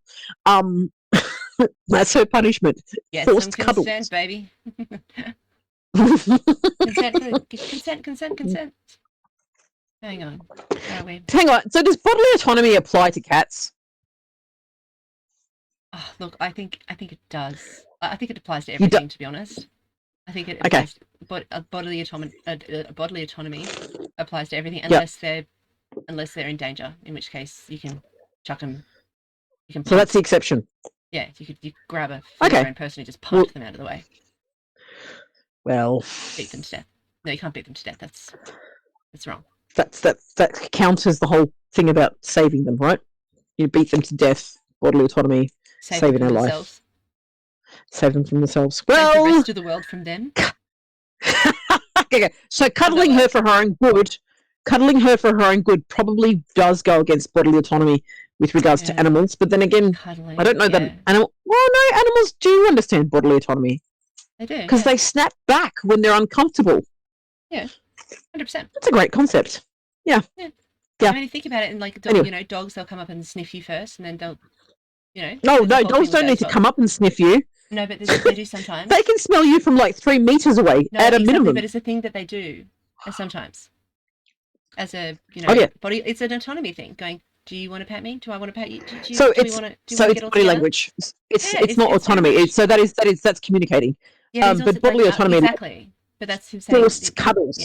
That's her punishment. Yes, forced some cuddles. Consent, baby. Consent. Hang on. Where are we? Hang on. So does bodily autonomy apply to cats? Oh, look, I think it does. I think it applies to everything, to be honest. I think it applies to bodily autonomy applies to everything unless they're in danger, in which case you can chuck them. You can punt. So that's the exception. Yeah, you grab a free-grown person and just punt them out of the way. Well, beat them to death. No, you can't beat them to death. That's wrong. That counts as the whole thing about saving them, right? You beat them to death, bodily autonomy, saving their life. Save them from themselves. Well, save the rest of the world from them. Okay. So cuddling her for her own good probably does go against bodily autonomy with regards to animals. But then again, cuddling, I don't know that animal. Well, no, animals do understand bodily autonomy. They do because they snap back when they're uncomfortable. Yeah, 100%. That's a great concept. Yeah. I mean, think about it, and like dogs, they'll come up and sniff you first, and then they'll, No, dogs don't need to come up and sniff you. No, but they do sometimes. They can smell you from like 3 meters away at a minimum. But it's a thing that they do sometimes. As a body, it's an autonomy thing. Going, do you want to pat me? Do I want to pat you? It's body language. It's not autonomy. That's communicating. Yeah, but bodily autonomy. Exactly. But that's him saying forced cuddles.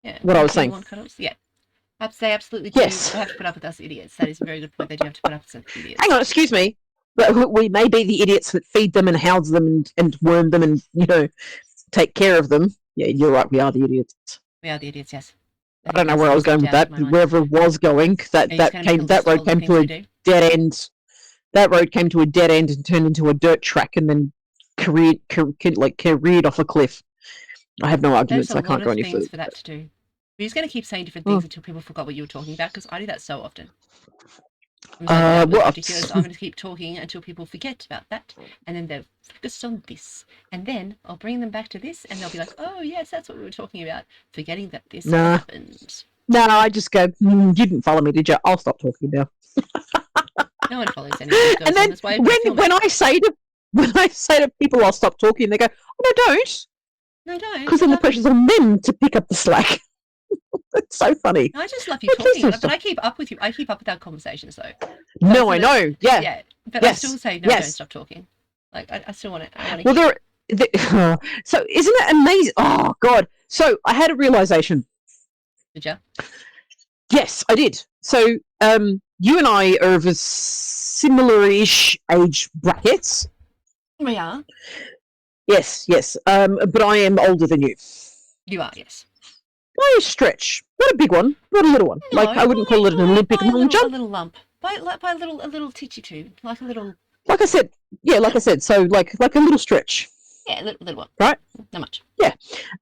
Yeah. What I was saying. Want cuddles? Yeah. They absolutely do. Yes. They have to put up with us idiots. That is a very good point. They do have to put up with us idiots. Hang on, excuse me. But we may be the idiots that feed them and house them and worm them and take care of them. Yeah, you're right. We are the idiots. We are the idiots. Yes. I don't know where I was going with that. Wherever it was going, that road came to a dead end. That road came to a dead end and turned into a dirt track, and then careered off a cliff. I have no arguments. I can't go any further. There's a lot of things for that to do. We're just going to keep saying different things until people forgot what you were talking about, because I do that so often. I'm going to keep talking until people forget about that, and then they're focused on this, and then I'll bring them back to this, and they'll be like, "Oh yes, that's what we were talking about," forgetting that this happened. No, I just go, "You didn't follow me, did you? I'll stop talking now." No one follows anything. And then when I say to people, "I'll stop talking," they go, "Oh, no, don't." No, don't. Because then the pressure's on them to pick up the slack. It's so funny. I just love you talking, but I keep up with you. I keep up with our conversations, though. No, I know. Yeah. Yeah, but I still say no. Don't stop talking. Like I still want to. So isn't it amazing? Oh God! So I had a realization. Did you? Yes, I did. So you and I are of a similar-ish age brackets. We are. Yes. But I am older than you. You are, yes. By a stretch, not a big one, not a little one. No, I wouldn't call it an Olympic long jump. A little lump, by a little titchy too, like a little. Like I said, so like a little stretch. Yeah, a little one. Right. Not much. Yeah,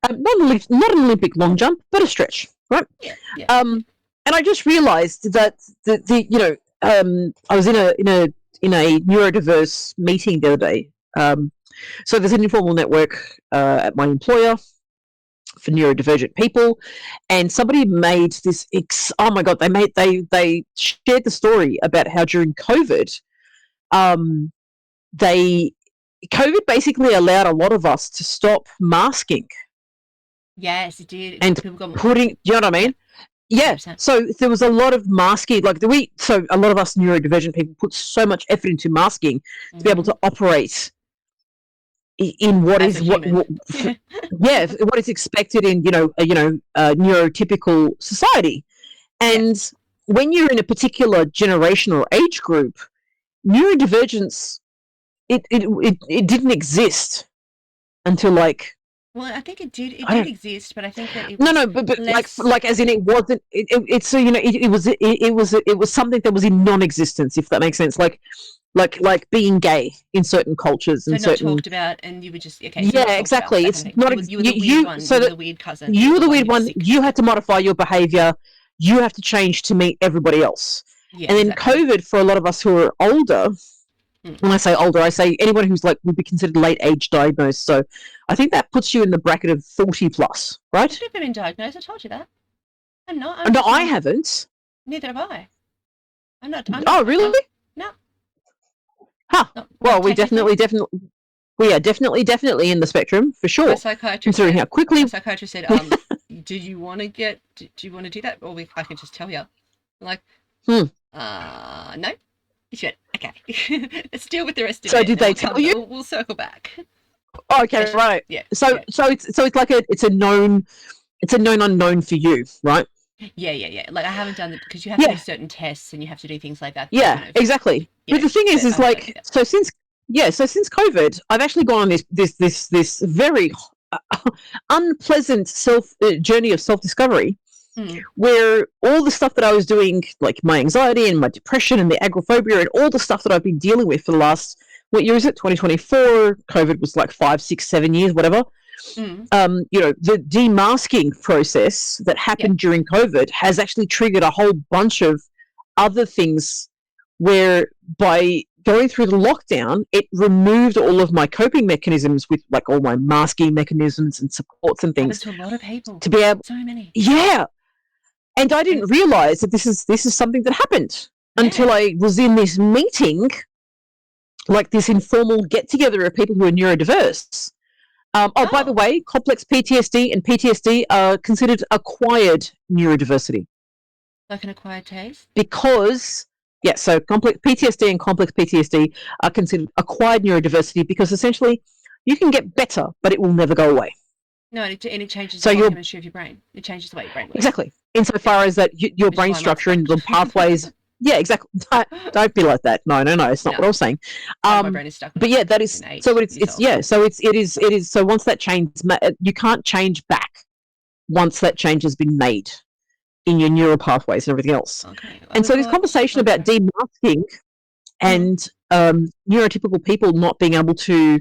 not an Olympic long jump, but a stretch. Right. Yeah. And I just realised that I was in a neurodiverse meeting the other day. So there's an informal network at my employer for neurodivergent people, and somebody made this. Oh my God! They shared the story about how during COVID, COVID basically allowed a lot of us to stop masking. Yes, it did. And putting, do you know what I mean? Yeah. 100%. So there was a lot of masking. So a lot of us neurodivergent people put so much effort into masking to be able to operate in what is expected in neurotypical society. And when you're in a particular generation or age group, neurodivergence it didn't exist until like. Well, I think it did. It did exist, but I think that it was but like as in it wasn't. It's so it was something that was in non-existence, if that makes sense. Like being gay in certain cultures and not talked about, and you were just exactly. It's not you were the weird one. So the weird cousin. You were the weird one. You had to modify your behavior. You have to change to meet everybody else. Yeah, and then COVID for a lot of us who are older. When I say older, I say anyone who's would be considered late age diagnosed. So I think that puts you in the bracket of 40 plus, right? I've never been diagnosed. I told you that. I'm not. I haven't. Neither have I. I'm not. Oh, really? No. Huh. Well, we are definitely in the spectrum for sure. My psychiatrist considering how quickly. My psychiatrist said, "Do you want to do that, or I can just tell you?" I'm like, no. She went, Okay. Let's deal with the rest of it. So did they tell you? We'll circle back. Okay, right. Yeah. So it's like it's a known unknown for you, right? Yeah. Like I haven't done it because you have to do certain tests and you have to do things like that. Yeah, exactly. But the thing is like, so since COVID, I've actually gone on this very unpleasant journey of self-discovery, where all the stuff that I was doing, like my anxiety and my depression and the agoraphobia and all the stuff that I've been dealing with for the last, what year is it? 2024. COVID was like 5, 6, 7 years, whatever. The demasking process that happened during COVID has actually triggered a whole bunch of other things, where by going through the lockdown, it removed all of my coping mechanisms with like all my masking mechanisms and supports and things. To a lot of people. To be able, so many. Yeah. And I didn't realize that this is something that happened until I was in this meeting, like this informal get together of people who are neurodiverse. By the way, complex PTSD and PTSD are considered acquired neurodiversity. Like an acquired taste? Because, so complex PTSD and complex PTSD are considered acquired neurodiversity because essentially you can get better, but it will never go away. No, and it changes the chemistry of your brain. It changes the way your brain works. Exactly. Insofar as that your brain structure and the pathways. Yeah, exactly. Don't be like that. No. It's not what I was saying. My brain is stuck. But yeah, that is so. It is. So once that change, you can't change back. Once that change has been made in your neural pathways and everything else. Okay. And so this conversation about demasking and neurotypical people not being able to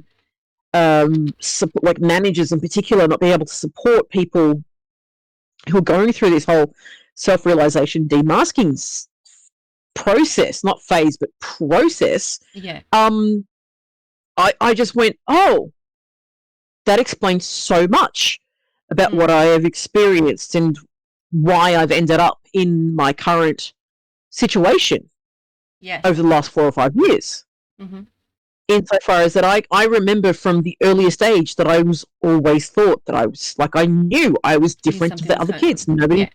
support, like managers in particular, not being able to support people who are going through this whole self-realization demasking process, not phase, but process. Yeah. I just went, that explains so much about what I have experienced and why I've ended up in my current situation over the last 4 or 5 years. Insofar as that I remember from the earliest age that I was always thought that I was like, I knew I was different to the other kids. Nobody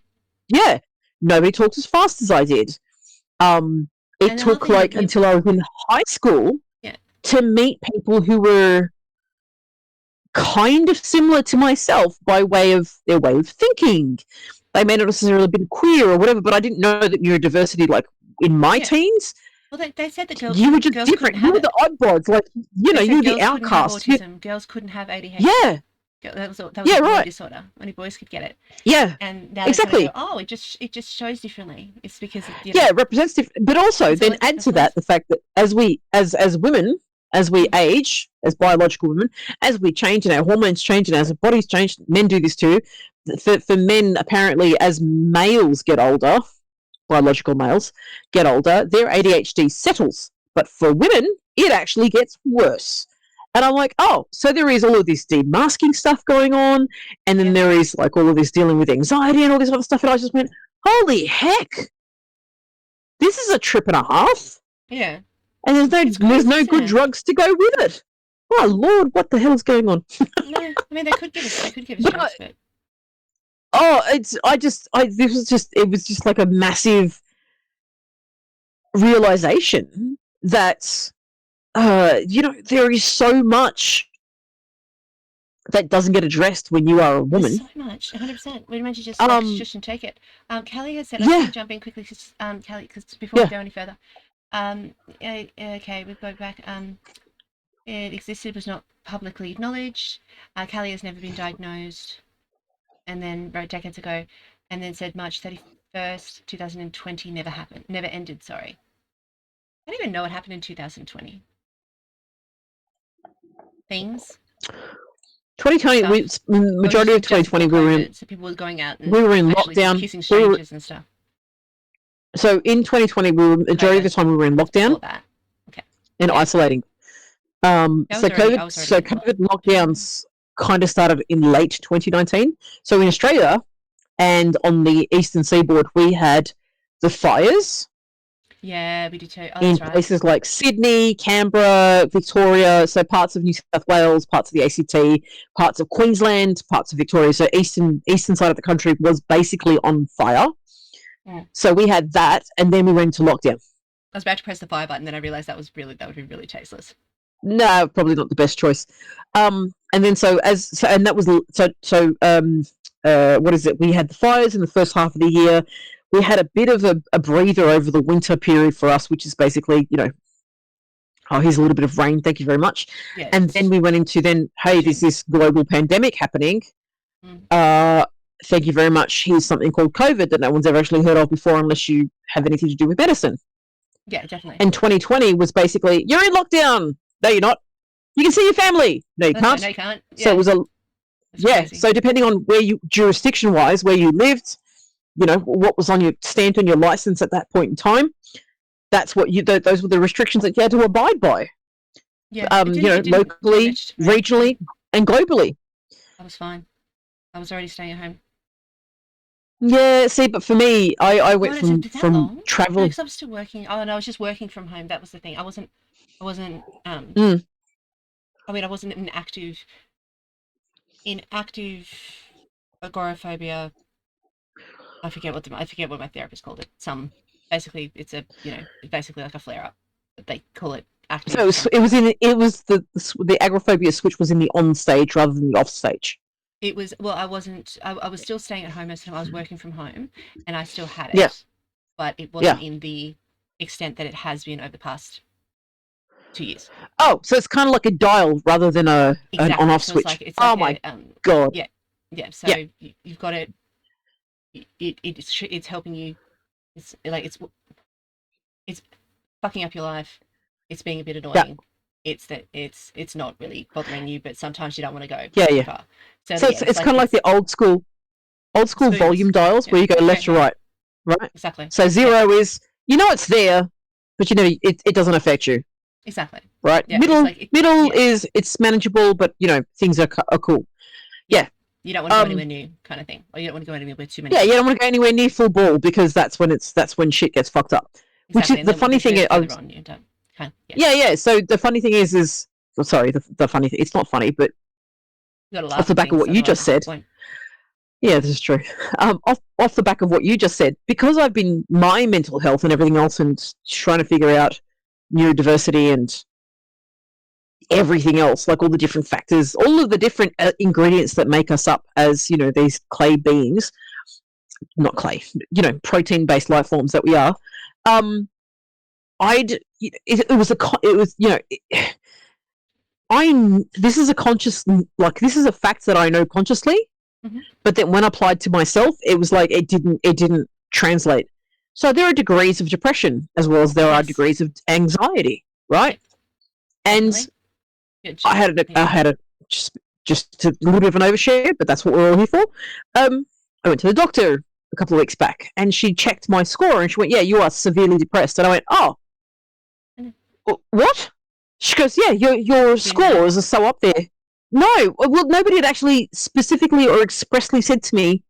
talked as fast as I did. It took like until I was in high school to meet people who were kind of similar to myself by way of their way of thinking. They may not necessarily have been queer or whatever, but I didn't know that neurodiversity, like in my teens. Well, they said that girls. You were just different. You were the oddballs, like you were the outcast. Girls couldn't have ADHD. Yeah. That was a boy disorder. Only boys could get it. Yeah. And now exactly. Go, it just shows differently. It's because it represents different. But also, then add to that the fact that as women, as we age, as biological women, as we change and our hormones change and as our bodies change, men do this too. For men, apparently, as males get older, biological males get older, their ADHD settles. But for women, it actually gets worse. And I'm like, so there is all of this demasking stuff going on, and then there is like all of this dealing with anxiety and all this other stuff. And I just went, holy heck, this is a trip and a half. Yeah. And there's no good drugs to go with it. Oh Lord, what the hell is going on? No, I mean they could give us drugs, but it was just like a massive realization that there is so much that doesn't get addressed when you are a woman. There's so much, 100%. Women should just focus just and take it. Kelly has said, I'm going to jump in quickly, Kelly, because before we go any further. Okay, we go back. It existed, was not publicly acknowledged. Kelly has never been diagnosed. And then wrote decades ago, and then said March 31st, 2020 never happened, never ended, sorry. I don't even know what happened in 2020. Things. 2020, majority of 2020 we were in. So people were going out and we were in lockdown. Kissing strangers and stuff. So in 2020, majority of the time we were in lockdown. Okay. And isolating. COVID lockdowns kind of started in late 2019. So in Australia and on the eastern seaboard, we had the fires. Yeah, we did too. In places like Sydney, Canberra, Victoria, so parts of New South Wales, parts of the ACT, parts of Queensland, parts of Victoria. So eastern side of the country was basically on fire. Yeah. So we had that, and then we went into lockdown. was about to press the fire button, then I realized that would be really tasteless. No, probably not the best choice. And then that was what is it? We had the fires in the first half of the year. We had a bit of a breather over the winter period for us, which is basically, oh, here's a little bit of rain, thank you very much. Yeah, and then we went into hey, there's this global pandemic happening. Thank you very much. Here's something called COVID that no one's ever actually heard of before unless you have anything to do with medicine. Yeah, definitely. And 2020 was basically, you're in lockdown. No, you're not. You can see your family. No, you can't. No, you can't. Yeah. So it was crazy. So depending on where you, jurisdiction-wise, where you lived, what was on your stamped on your license at that point in time, that's what those were the restrictions that you had to abide by. Yeah. Locally, regionally, and globally. That was fine. I was already staying at home. Yeah, see, but for me, I went from travel. Because I'm still working. Oh, no, I was just working from home. That was the thing. I wasn't. I wasn't in active agoraphobia. I forget what my therapist called it. Basically it's basically like a flare up. They call it active. So the agoraphobia switch was in the on stage rather than the off stage. It was, well, I was still staying at home most of the time. I was working from home and I still had it. Yeah. But it wasn't in the extent that it has been over the past 2 years. Oh, so it's kind of like a dial rather than an on-off switch. My God. Yeah. Yeah. So you've got it. It's helping you. It's fucking up your life. It's being a bit annoying. Yeah. It's not really bothering you, but sometimes you don't want to go far. So it's kind of like the old school volume dials where you go left or right. Exactly. So 0 is it's there, but it doesn't affect you. Exactly. Right. Yeah, middle is it's manageable, but things are cool. Yeah. You don't want to go anywhere new, kind of thing, or you don't want to go anywhere with too many. Yeah, you don't want to go anywhere near full ball because that's when shit gets fucked up. Exactly. Which is the funny thing. Yeah. So the funny thing is the funny thing. It's not funny, but off the back of what you just said. Yeah, this is true. Off the back of what you just said, because I've been my mental health and everything else, and trying to figure out neurodiversity and everything else, like all the different factors, all of the different ingredients that make us up as these clay beings, not clay, protein-based life forms that we are. This is a conscious, this is a fact that I know consciously, but then when applied to myself, it was like it didn't translate. So there are degrees of depression as well as there are degrees of anxiety, right? And I had just a little bit of an overshare, but that's what we're all here for. I went to the doctor a couple of weeks back, and she checked my score, and she went, "Yeah, you are severely depressed." And I went, "Oh, what?" She goes, "Yeah, your scores are so up there." No, well, nobody had actually specifically or expressly said to me,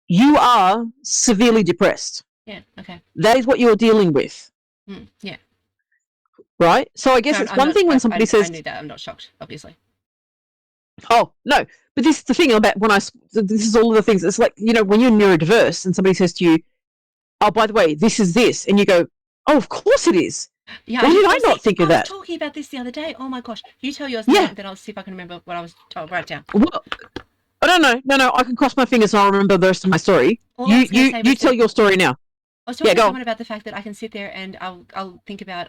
"You are severely depressed." Yeah. Okay. That is what you're dealing with. Yeah. Right? So I guess it's one thing when somebody says... I knew that. I'm not shocked, obviously. Oh, no. But this is the thing about this is all of the things. It's like, when you're neurodiverse and somebody says to you, "Oh, by the way, this is this." And you go, "Oh, of course it is." Yeah, why did I not think of that? I was talking about this the other day. Oh, my gosh. You tell yours now, then I'll see if I can remember what I was told. Write down. Well, I don't know. No, I can cross my fingers and I'll remember the rest of my story. You tell your story now. I was talking to someone about the fact that I can sit there and I'll think about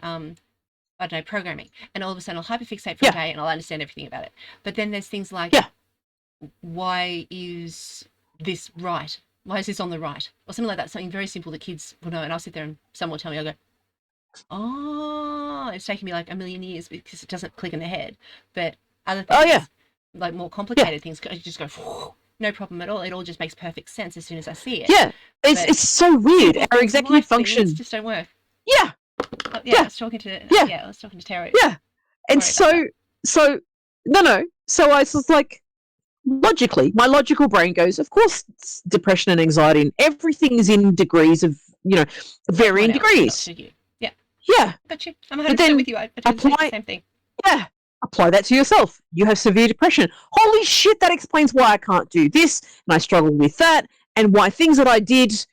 I don't know, programming, and all of a sudden I'll hyperfixate for a day and I'll understand everything about it. But then there's things like, why is this right? Why is this on the right? Or something like that. Something very simple that kids will know. And I'll sit there and someone will tell me, I'll go, oh, it's taken me like a million years because it doesn't click in the head. But other things, like more complicated things, I just go, no problem at all. It all just makes perfect sense as soon as I see it. Yeah, it's so weird. Our executive function just don't work. Yeah. I was talking to I was talking to Terry. Yeah, and so no. So I was like, logically, my logical brain goes, of course, it's depression and anxiety, and everything is in degrees of varying degrees. Yeah. Got you. I'm 100% with you. I do the same thing. Yeah. Apply that to yourself. You have severe depression. Holy shit, that explains why I can't do this, and I struggle with that, and why things that I did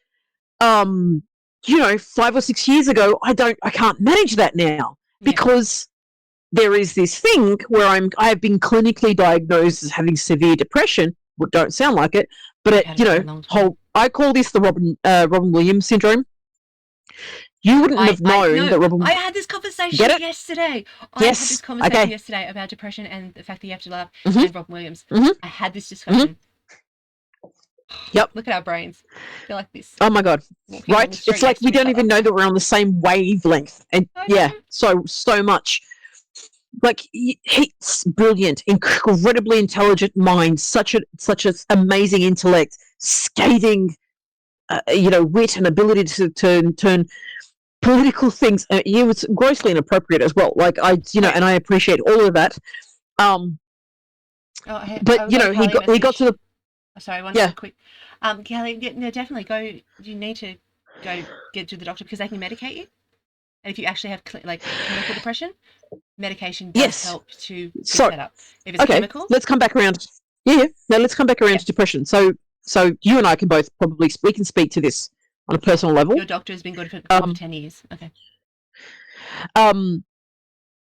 5 or 6 years ago, I can't manage that now because there is this thing where I have been clinically diagnosed as having severe depression. Well, don't sound like it, but I call this the Robin Williams syndrome. You wouldn't have known that Robin. I had this conversation yesterday. I had this conversation yesterday about depression and the fact that you have to laugh and Robin Williams. I had this discussion. Yep. Look at our brains. They're like this. Oh my God. Right? It's like we don't even know that we're on the same wavelength. And so much. Like, he's brilliant, incredibly intelligent mind, such an amazing intellect, scathing, wit and ability to turn political things. He was grossly inappropriate as well. Like, and I appreciate all of that. But he got to the. Sorry, one quick. Kelly, definitely go. You need to go get to the doctor because they can medicate you. And if you actually have clinical depression, medication does help to fix that up. If it's chemical, let's come back around. Let's come back around to depression. So you and I can both we can speak to this on a personal level. Your doctor has been good for 10 years. Okay.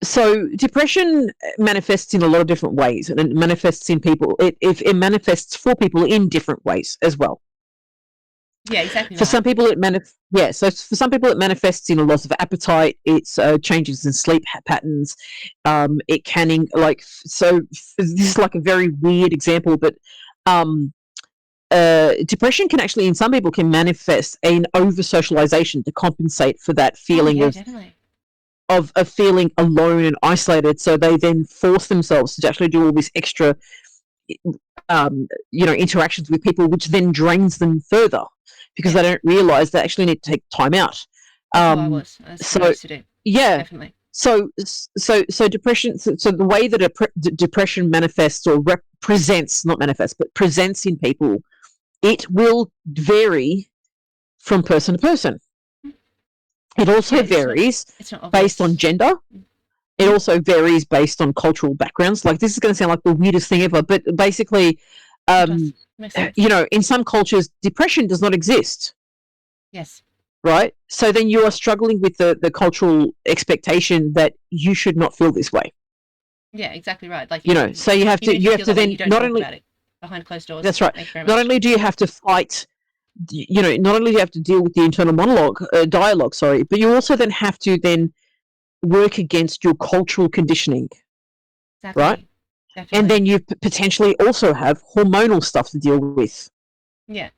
So depression manifests in a lot of different ways, and it manifests in people. It manifests for people in different ways as well. Yeah, exactly. For some people, So for some people, it manifests in a loss of appetite. It's changes in sleep patterns. It can so. This is like a very weird example, but depression can actually, in some people, can manifest in over socialization to compensate for that feeling of feeling alone and isolated. So they then force themselves to actually do all this extra, interactions with people, which then drains them further because they don't realize they actually need to take time out. That's what I used to do. Yeah, definitely. So depression. So the way that depression manifests or presents in people, it will vary from person to person. It also varies based on gender. It also varies based on cultural backgrounds. Like, this is going to sound like the weirdest thing ever, but basically, in some cultures, depression does not exist. Yes. Right? So then you are struggling with the cultural expectation that you should not feel this way. Yeah, exactly right. Like, so you have to then not only about it behind closed doors. That's right. Not only do you have to fight, not only do you have to deal with the internal dialogue, but you also then have to work against your cultural conditioning. Exactly. Right? Definitely. And then you potentially also have hormonal stuff to deal with. Yeah.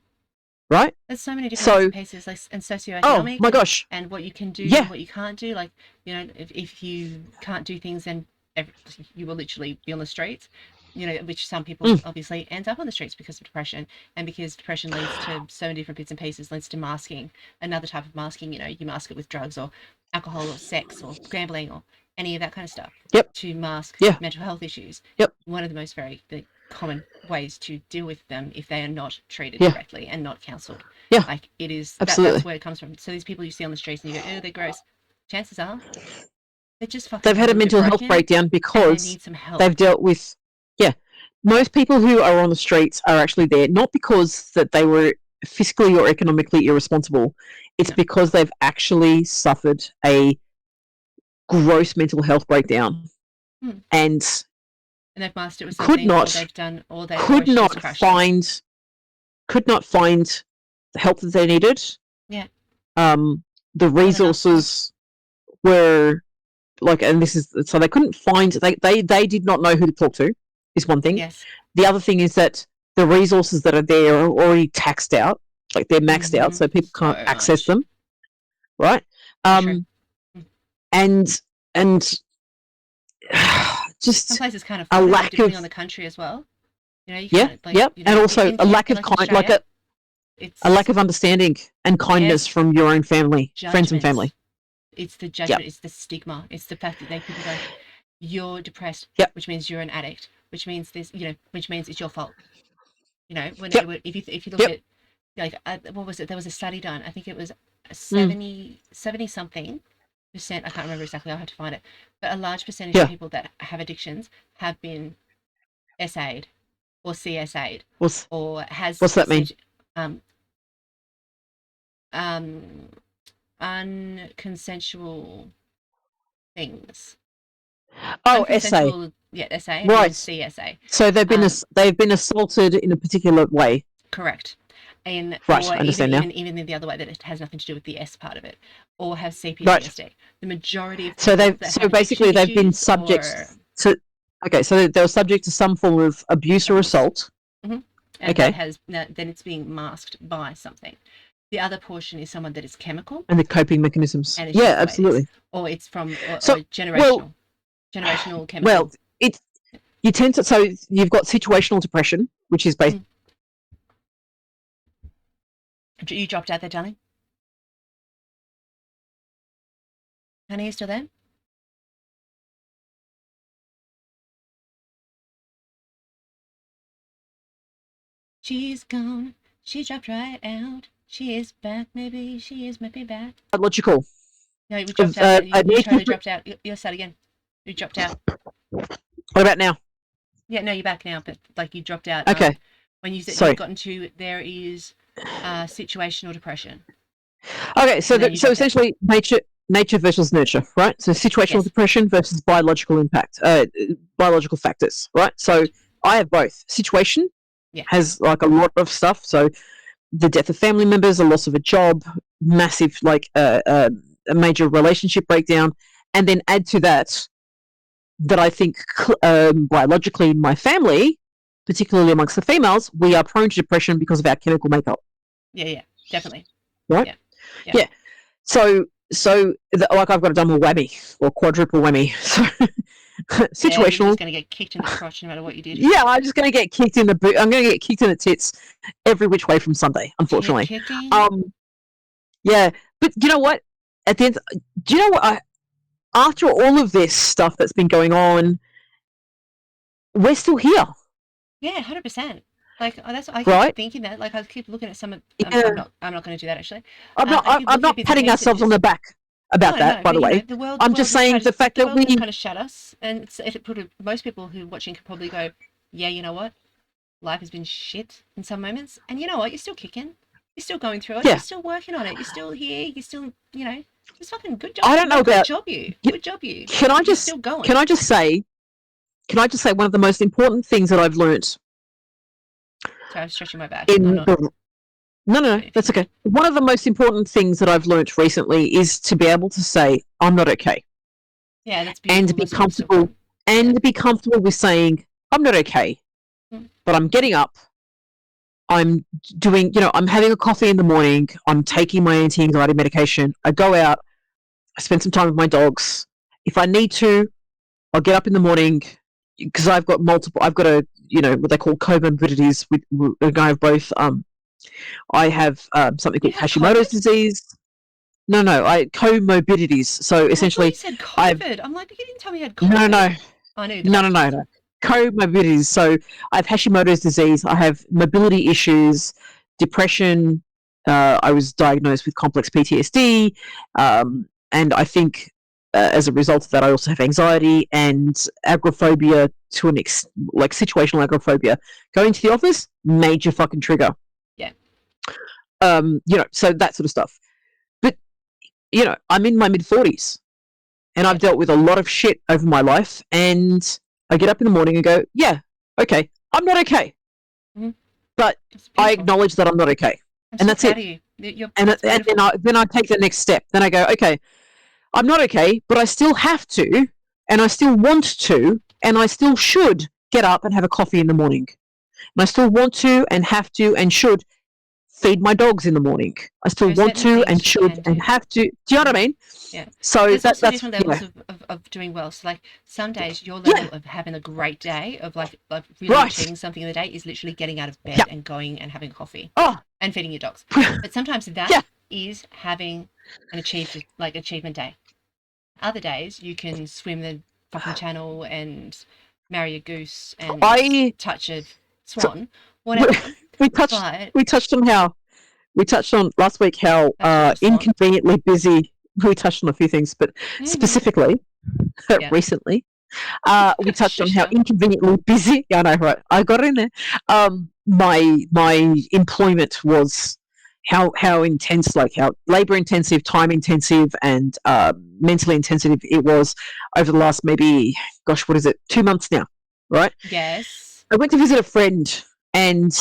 Right? There's so many different pieces, and socioeconomic. Oh my gosh! And what you can do, and what you can't do. Like, if you can't do things, then you will literally be on the streets. Which some people obviously end up on the streets because of depression, and because depression leads to so many different bits and pieces, leads to masking, another type of masking. You mask it with drugs or alcohol or sex or gambling or any of that kind of stuff. Yep. To mask mental health issues. Yep. One of the most very common ways to deal with them if they are not treated correctly and not counselled. Yeah. Like, it is absolutely that's where it comes from. So these people you see on the streets and you go, oh, they're gross. Chances are they're just fucking. They've had a mental health breakdown because they need some help. They've dealt with. Yeah, most people who are on the streets are actually there not because that they were fiscally or economically irresponsible. It's because they've actually suffered a gross mental health breakdown, and they've masked it with something, or they've done, or they could not find the help that they needed. Yeah. The resources were and this is so they couldn't find. They did not know who to talk to. Is one thing. Yes. The other thing is that the resources that are there are already taxed out, like they're maxed out, so people can't access them. Right. And just some places kind of a lack depending on the country as well. You can't, and also a lack of a lack of understanding and kindness from your own family, friends and family. It's the judgment. It's the stigma. It's the fact that people go, you're depressed, which means you're an addict, which means this, which means it's your fault. If you look at what was it? There was a study done. I think it was 70 something percent. I can't remember exactly. I'll have to find it. But a large percentage of people that have addictions have been SA'd or CSA'd or has. What's that mean? unconsensual things. Oh, SA. Yeah, SA. Right. CSA. So they've been assaulted in a particular way. Correct. Right, I understand now. Even in the other way, that it has nothing to do with the S part of it, or have CPTSD. Right. The majority of people they've been subject to. Okay, so they were subject to some form of abuse or assault. Mm-hmm. And then it's being masked by something. The other portion is someone that is chemical. And the coping mechanisms. Yeah, absolutely. Or it's from generational. Generational chemical. Well, you tend to, so you've got situational depression, which is based. You dropped out there, darling. Honey, are you still there? She's gone. She dropped right out. She is back. Maybe she is maybe back. Logical. No, you dropped out. You totally dropped out. You'll start again. You dropped out. What about now? Yeah, no, you're back now, but like you dropped out. Okay. When you said you've gotten to, there is situational depression. Okay, so essentially nature versus nurture, right? So situational depression versus biological impact, biological factors, right? So I have both. Situation has like a lot of stuff. So the death of family members, the loss of a job, massive a major relationship breakdown, and then add to that I think biologically in my family, particularly amongst the females, we are prone to depression because of our chemical makeup. Yeah, definitely. Right? Yeah. So like I've got a double whammy or quadruple whammy. So situational. You're just going to get kicked in the crotch no matter what you did. Yeah, I'm just going to get kicked in the boot. I'm going to get kicked in the tits every which way from Sunday, unfortunately. Yeah, but you know what? At the end, do you know what? After all of this stuff that's been going on, we're still here. Yeah, 100%. Like that's I keep thinking that. Like I keep looking at some of. I'm not going to do that actually. I'm not patting ourselves on the back about that. By the way, I'm just saying the fact that we kind of shut us, and most people who are watching could probably go, yeah, you know what, life has been shit in some moments, and you know what, you're still kicking, you're still going through it, you're still working on it, you're still here, you're still, just fucking good job. I don't know about good job you. Can I just say one of the most important things that I've learnt. Sorry, I'm stretching my back. No, that's okay. One of the most important things that I've learnt recently is to be able to say, I'm not okay. Yeah, that's beautiful. And to be comfortable with saying, I'm not okay, but I'm getting up, I'm doing, I'm having a coffee in the morning, I'm taking my anti-anxiety medication, I go out, I spend some time with my dogs. If I need to, I'll get up in the morning, because I've got what they call comorbidities. I have both. I have something called Hashimoto's disease. No, comorbidities. So essentially, you said COVID. I'm like, you didn't tell me you had COVID. No. I knew. No. Comorbidities. So I have Hashimoto's disease. I have mobility issues, depression. I was diagnosed with complex PTSD, and I think. As a result of that, I also have anxiety and agoraphobia to like situational agoraphobia. Going to the office, major fucking trigger. Yeah. So that sort of stuff. But, I'm in my mid-40s and I've dealt with a lot of shit over my life, and I get up in the morning and go, yeah, okay, I'm not okay. Mm-hmm. But I acknowledge that I'm not okay. And that's it. And then I take the next step. Then I go, okay, I'm not okay, but I still have to, and I still want to, and I still should get up and have a coffee in the morning. And I still want to and have to and should feed my dogs in the morning. I still want to and should and have to. Do you know what I mean? Yeah. So that's different levels of doing well. So like some days your level of having a great day, of like really achieving something in the day, is literally getting out of bed and going and having coffee and feeding your dogs. But sometimes that is having an achievement day. Other days you can swim the fucking channel and marry a goose and touch a swan. Whatever. We touched on last week how inconveniently busy. We touched on a few things, but specifically recently, we touched on how inconveniently busy. Yeah, I know, right? I got it in there. My employment was how intense, like how labor intensive, time intensive, and mentally intensive it was over the last maybe, gosh, what is it, 2 months now, right? Yes. I went to visit a friend, and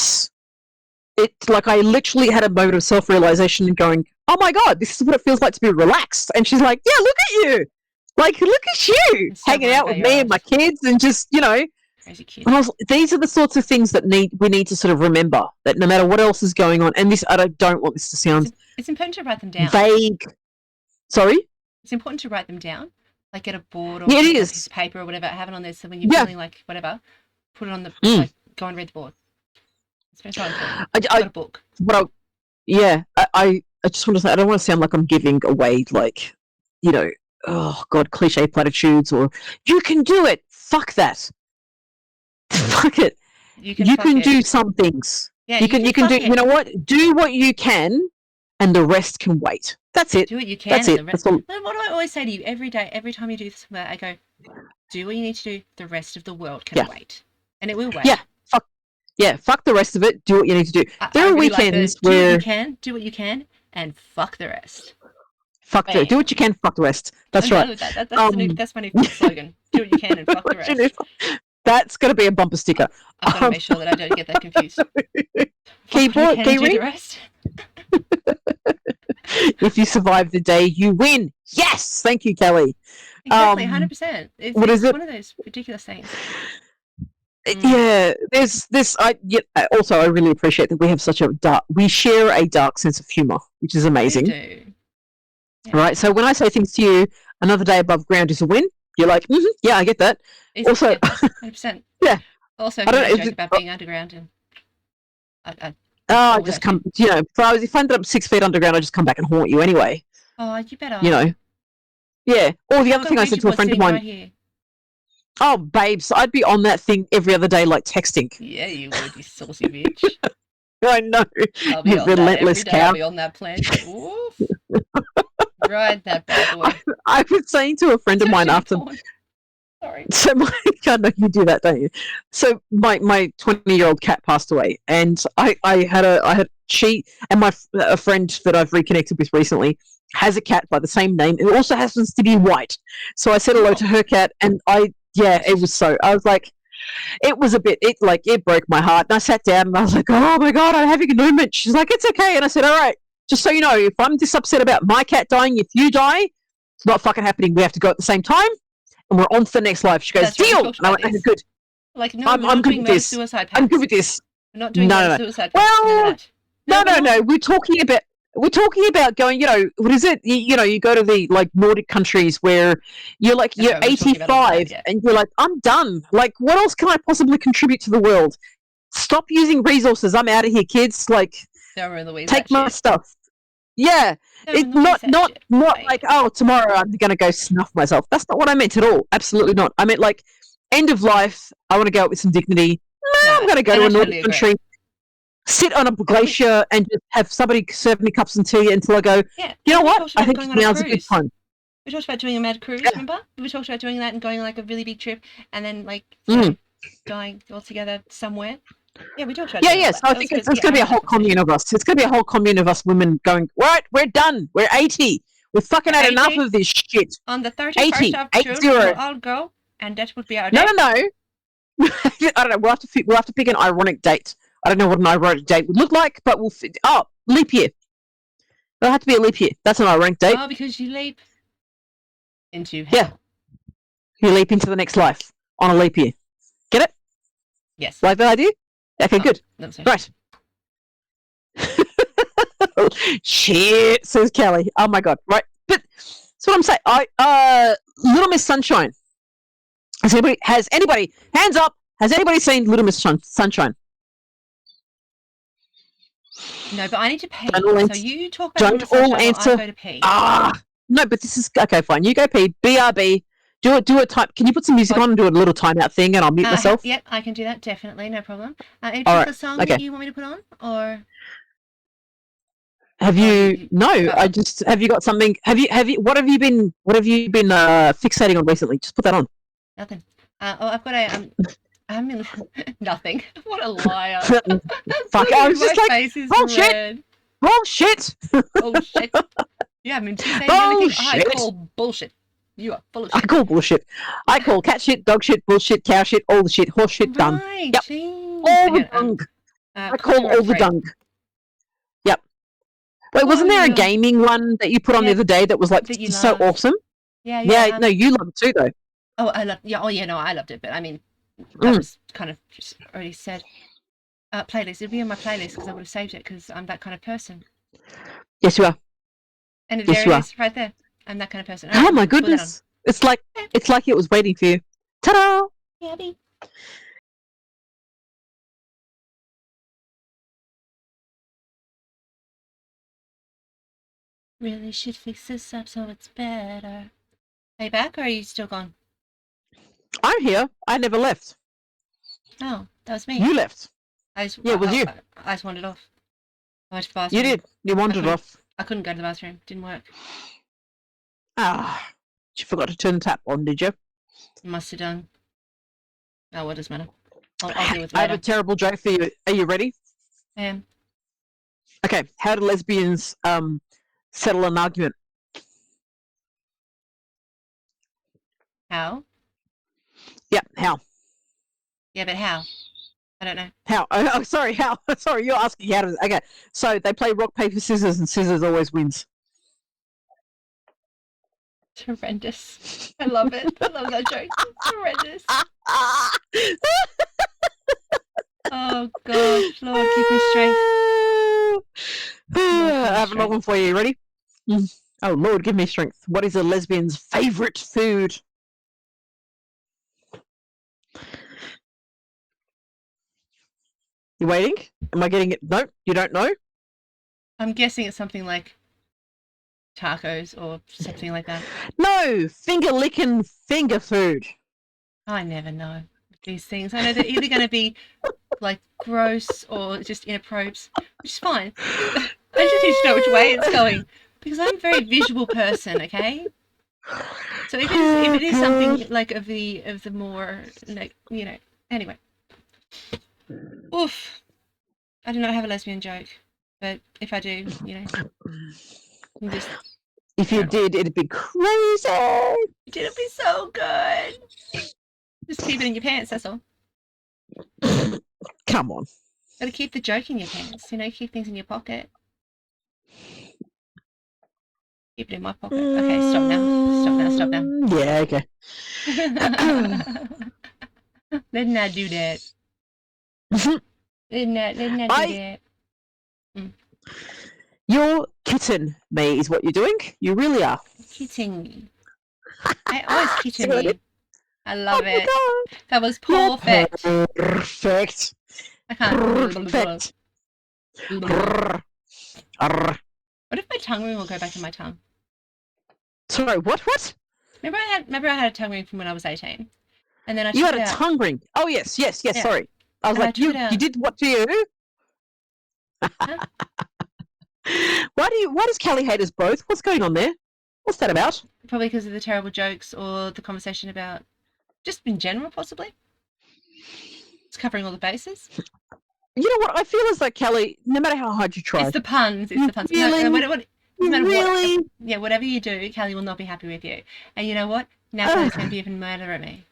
I literally had a moment of self-realization and going, oh my God, this is what it feels like to be relaxed. And she's like, yeah, look at you. Like, look at you So hanging out with me and my kids and just, crazy kids. And these are the sorts of things that we need to sort of remember, that no matter what else is going on, and this, I don't want this to sound it's important to write them down. Vague. Sorry? It's important to write them down. Like get a board or it a is. piece of paper or whatever, have it on there so when you're feeling like whatever, put it on the like go and read the board. It's very important. I've got a book. I just want to say, I don't want to sound like I'm giving away, like, oh God, cliche platitudes or you can do it. Fuck that. Fuck it. You can do some things. Yeah, you can do. You know what? Do what you can, and the rest can wait. That's it. Do what you can. That's it. That's all. What do I always say to you every day? Every time you do something, I go, do what you need to do. The rest of the world can wait, and it will wait. Yeah. Fuck the rest of it. Do what you need to do. There are weekends where do what you can, and fuck the rest. Do what you can. Fuck the rest. That's right. That's my new slogan. Do what you can and fuck the rest. That's going to be a bumper sticker. I've got to make sure that I don't get that confused. Keyboard, do the rest. If you survive the day, you win. Yes, thank you, Kelly. Exactly, 100%. It's one of those ridiculous things. Yeah, there's this. Also, I really appreciate that we have we share a dark sense of humor, which is amazing. We do. Yeah. Right. So when I say things to you, another day above ground is a win. You're like, yeah, I get that. Also, 100%. Yeah. Also, I don't joke about being underground and. I just come. If I ended up 6 feet underground, I just come back and haunt you anyway. Oh, you better. Yeah. Or the other thing I said to a friend of mine. Right, oh, babes, I'd be on that thing every other day, like texting. Yeah, you would, you saucy bitch. I know. I'll be on relentless that every day. Cow. I'll be on that planet. Oof. Ride that bad boy. I was saying to a friend of mine after. Sorry. So I know you do that, don't you? So my 20-year-old cat passed away, and she and a friend that I've reconnected with recently has a cat by the same name. It also happens to be white. So I said hello to her cat, and it was so. I was like, it was a bit. It broke my heart, and I sat down and I was like, oh my God, I'm having a moment. She's like, it's okay, and I said, all right, just so you know, if I'm this upset about my cat dying, if you die, it's not fucking happening. We have to go at the same time. And we're on to the next life. She goes, deal! And I went, okay, good. Like, no, I'm good with this. Suicide pacts. I'm good with this. We're not doing suicide pacts. Well, no. We're talking about going, what is it? You go to the, Nordic countries where you're 85 and you're like, I'm done. Like, what else can I possibly contribute to the world? Stop using resources. I'm out of here, kids. Take my stuff. Yeah, it's not like, oh, tomorrow I'm going to go snuff myself. That's not what I meant at all. Absolutely not. I meant end of life. I want to go out with some dignity. I'm going to go to a Nordic country, sit on a glacier, and just have somebody serve me cups and tea until I go. Yeah, you know what? I think now's a good time. We talked about doing a mad cruise. Remember? We talked about doing that and going on a really big trip, and then going all together somewhere. Yeah, we talked about so I think it's going to be a whole commune of us. It's going to be a whole commune of us women going, right, we're done. We're 80. We've fucking had enough of this shit. On the 31st of June, we'll all go, and that would be our day. No. I don't know. We'll have to pick an ironic date. I don't know what an ironic date would look like, but we'll fit. Oh, leap year. It'll have to be a leap year. That's an ironic date. Oh, because you leap into hell. Yeah. You leap into the next life on a leap year. Get it? Yes. Like that idea? Okay, good. Right. Shit, says Kelly. Oh my God. Right. But that's what I'm saying. Little Miss Sunshine. Has anybody hands up? Has anybody seen Little Miss Sunshine? No, but I need to pee. So you talk about Don't all answer. I'll go to pee. No, but this is okay. Fine. You go pee. BRB. Do it. Type. Can you put some music on and do a little timeout thing, and I'll mute myself? Yep, I can do that. Definitely, no problem. Any particular song that you want me to put on, or have you? No, I just have you got something? Have you? What have you been fixating on recently? Just put that on. Nothing. I've got a I'm in nothing. What a liar. Fuck! I was just like, oh shit. Bullshit. Bullshit. You haven't been saying anything. I call bullshit. You are full of shit. I call bullshit. I call cat shit, dog shit, bullshit, cow shit, all the shit, horse shit, done. Right, yep. All the dung. I call all the dung. Yep. Wait, wasn't there a gaming one that you put on the other day that was like so awesome? Yeah. No, you love it too, though. Oh, I love. Yeah. Oh, yeah. No, I loved it, but I mean, that was kind of just already said. Playlist. It'd be on my playlist because I would have saved it because I'm that kind of person. Yes, you are. And there it is, right there. I'm that kind of person. Oh my goodness! It's like it was waiting for you. Ta-da! Yabby. Really should fix this up so it's better. Are you back or are you still gone? I'm here. I never left. Oh, that was me. You left. It was you. I just wandered off. I went to the bathroom. You did. You wandered off. I couldn't go to the bathroom. Didn't work. Ah, you forgot to turn the tap on, did you? Must have done. Oh, what does matter? I'll deal with it later. I have a terrible joke for you. Are you ready? I am. Okay. How do lesbians settle an argument? How? Yeah, how? Yeah, but how? I don't know. How? Oh, sorry, how? Sorry, you're asking how to... Okay, so they play rock, paper, scissors, and scissors always wins. It's horrendous. I love it. I love that joke. It's horrendous. Oh, gosh. Lord, keep me strength. I have another one for you. Ready? Oh, Lord, give me strength. What is a lesbian's favourite food? You waiting? Am I getting it? No, you don't know? I'm guessing it's something like tacos or something like that. No, finger-licking finger food. I never know these things. I know they're either going to be like gross or just inappropriate, which is fine. I just need to know which way it's going because I'm a very visual person, okay? So if it is something like of the more, you know, anyway. Oof. I do not have a lesbian joke, but if I do, you know, just... If you did, it'd be crazy. It'd be so good. Just keep it in your pants, that's all. Come on. Gotta keep the joke in your pants, you know, keep things in your pocket. Keep it in my pocket. Okay, stop now. Yeah, okay. Let's not do that. Let's not do that. You're kitten me is what you're doing. You really are. Kitten me. I always kitten me. I love it. God. That was perfect. Perfect. I can't. Perfect. What if my tongue ring will go back in my tongue? Sorry, what? Remember I had a tongue ring from when I was 18, and then you had a tongue ring. Oh yes. Yeah. Sorry, I was like, you did what to you? Huh? Why does Callie hate us both? What's going on there? What's that about? Probably because of the terrible jokes or the conversation about just in general, possibly. It's covering all the bases. You know what? I feel as though Callie, no matter how hard you try, it's the puns. Really? No matter really? Whatever you do, Callie will not be happy with you. And you know what? Now Callie's going to be even madder at me.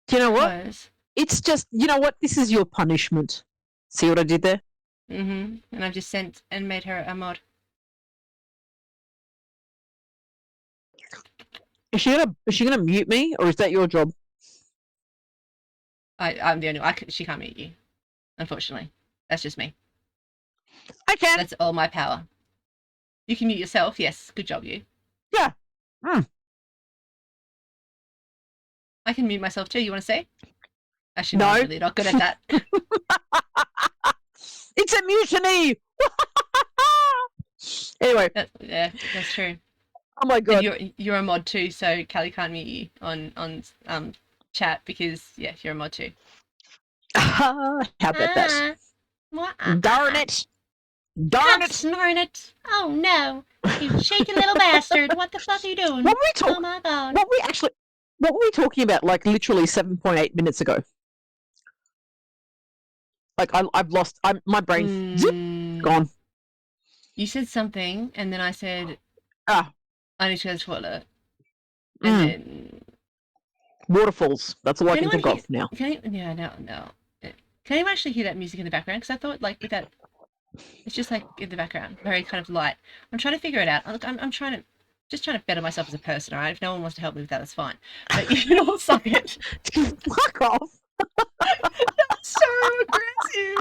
Do you know what? It's just, you know what? This is your punishment. See what I did there? Mm-hmm. And I've just sent and made her a mod. Is she gonna mute me, or is that your job? I'm the only one. She can't mute you, unfortunately. That's just me. I can. That's all my power. You can mute yourself. Yes, good job, you. Yeah. I can mute myself too. You want to say? Actually, no. I'm really not good at that. It's a mutiny. Anyway. That's true. Oh my god. You're a mod too, so Callie can't mute you on chat because you're a mod too. How about that? Darn it! Darn it! Oh no! You shaky little bastard! What the fuck are you doing? What were we talking? Oh my god! What were we talking about? Like literally 7.8 minutes ago. Like I've lost. My brain zip, gone. You said something, and then I said, Ah, I need to go to the toilet. And then... Waterfalls. That's all I can anyone think hear... of now. Can you... Yeah, no. Can anyone actually hear that music in the background? Because I thought, like, with that... It's just, like, in the background. Very kind of light. I'm trying to figure it out. Look, I'm trying to... Just trying to better myself as a person, alright? If no one wants to help me with that, that's fine. But you all suck it. Fuck off. So aggressive.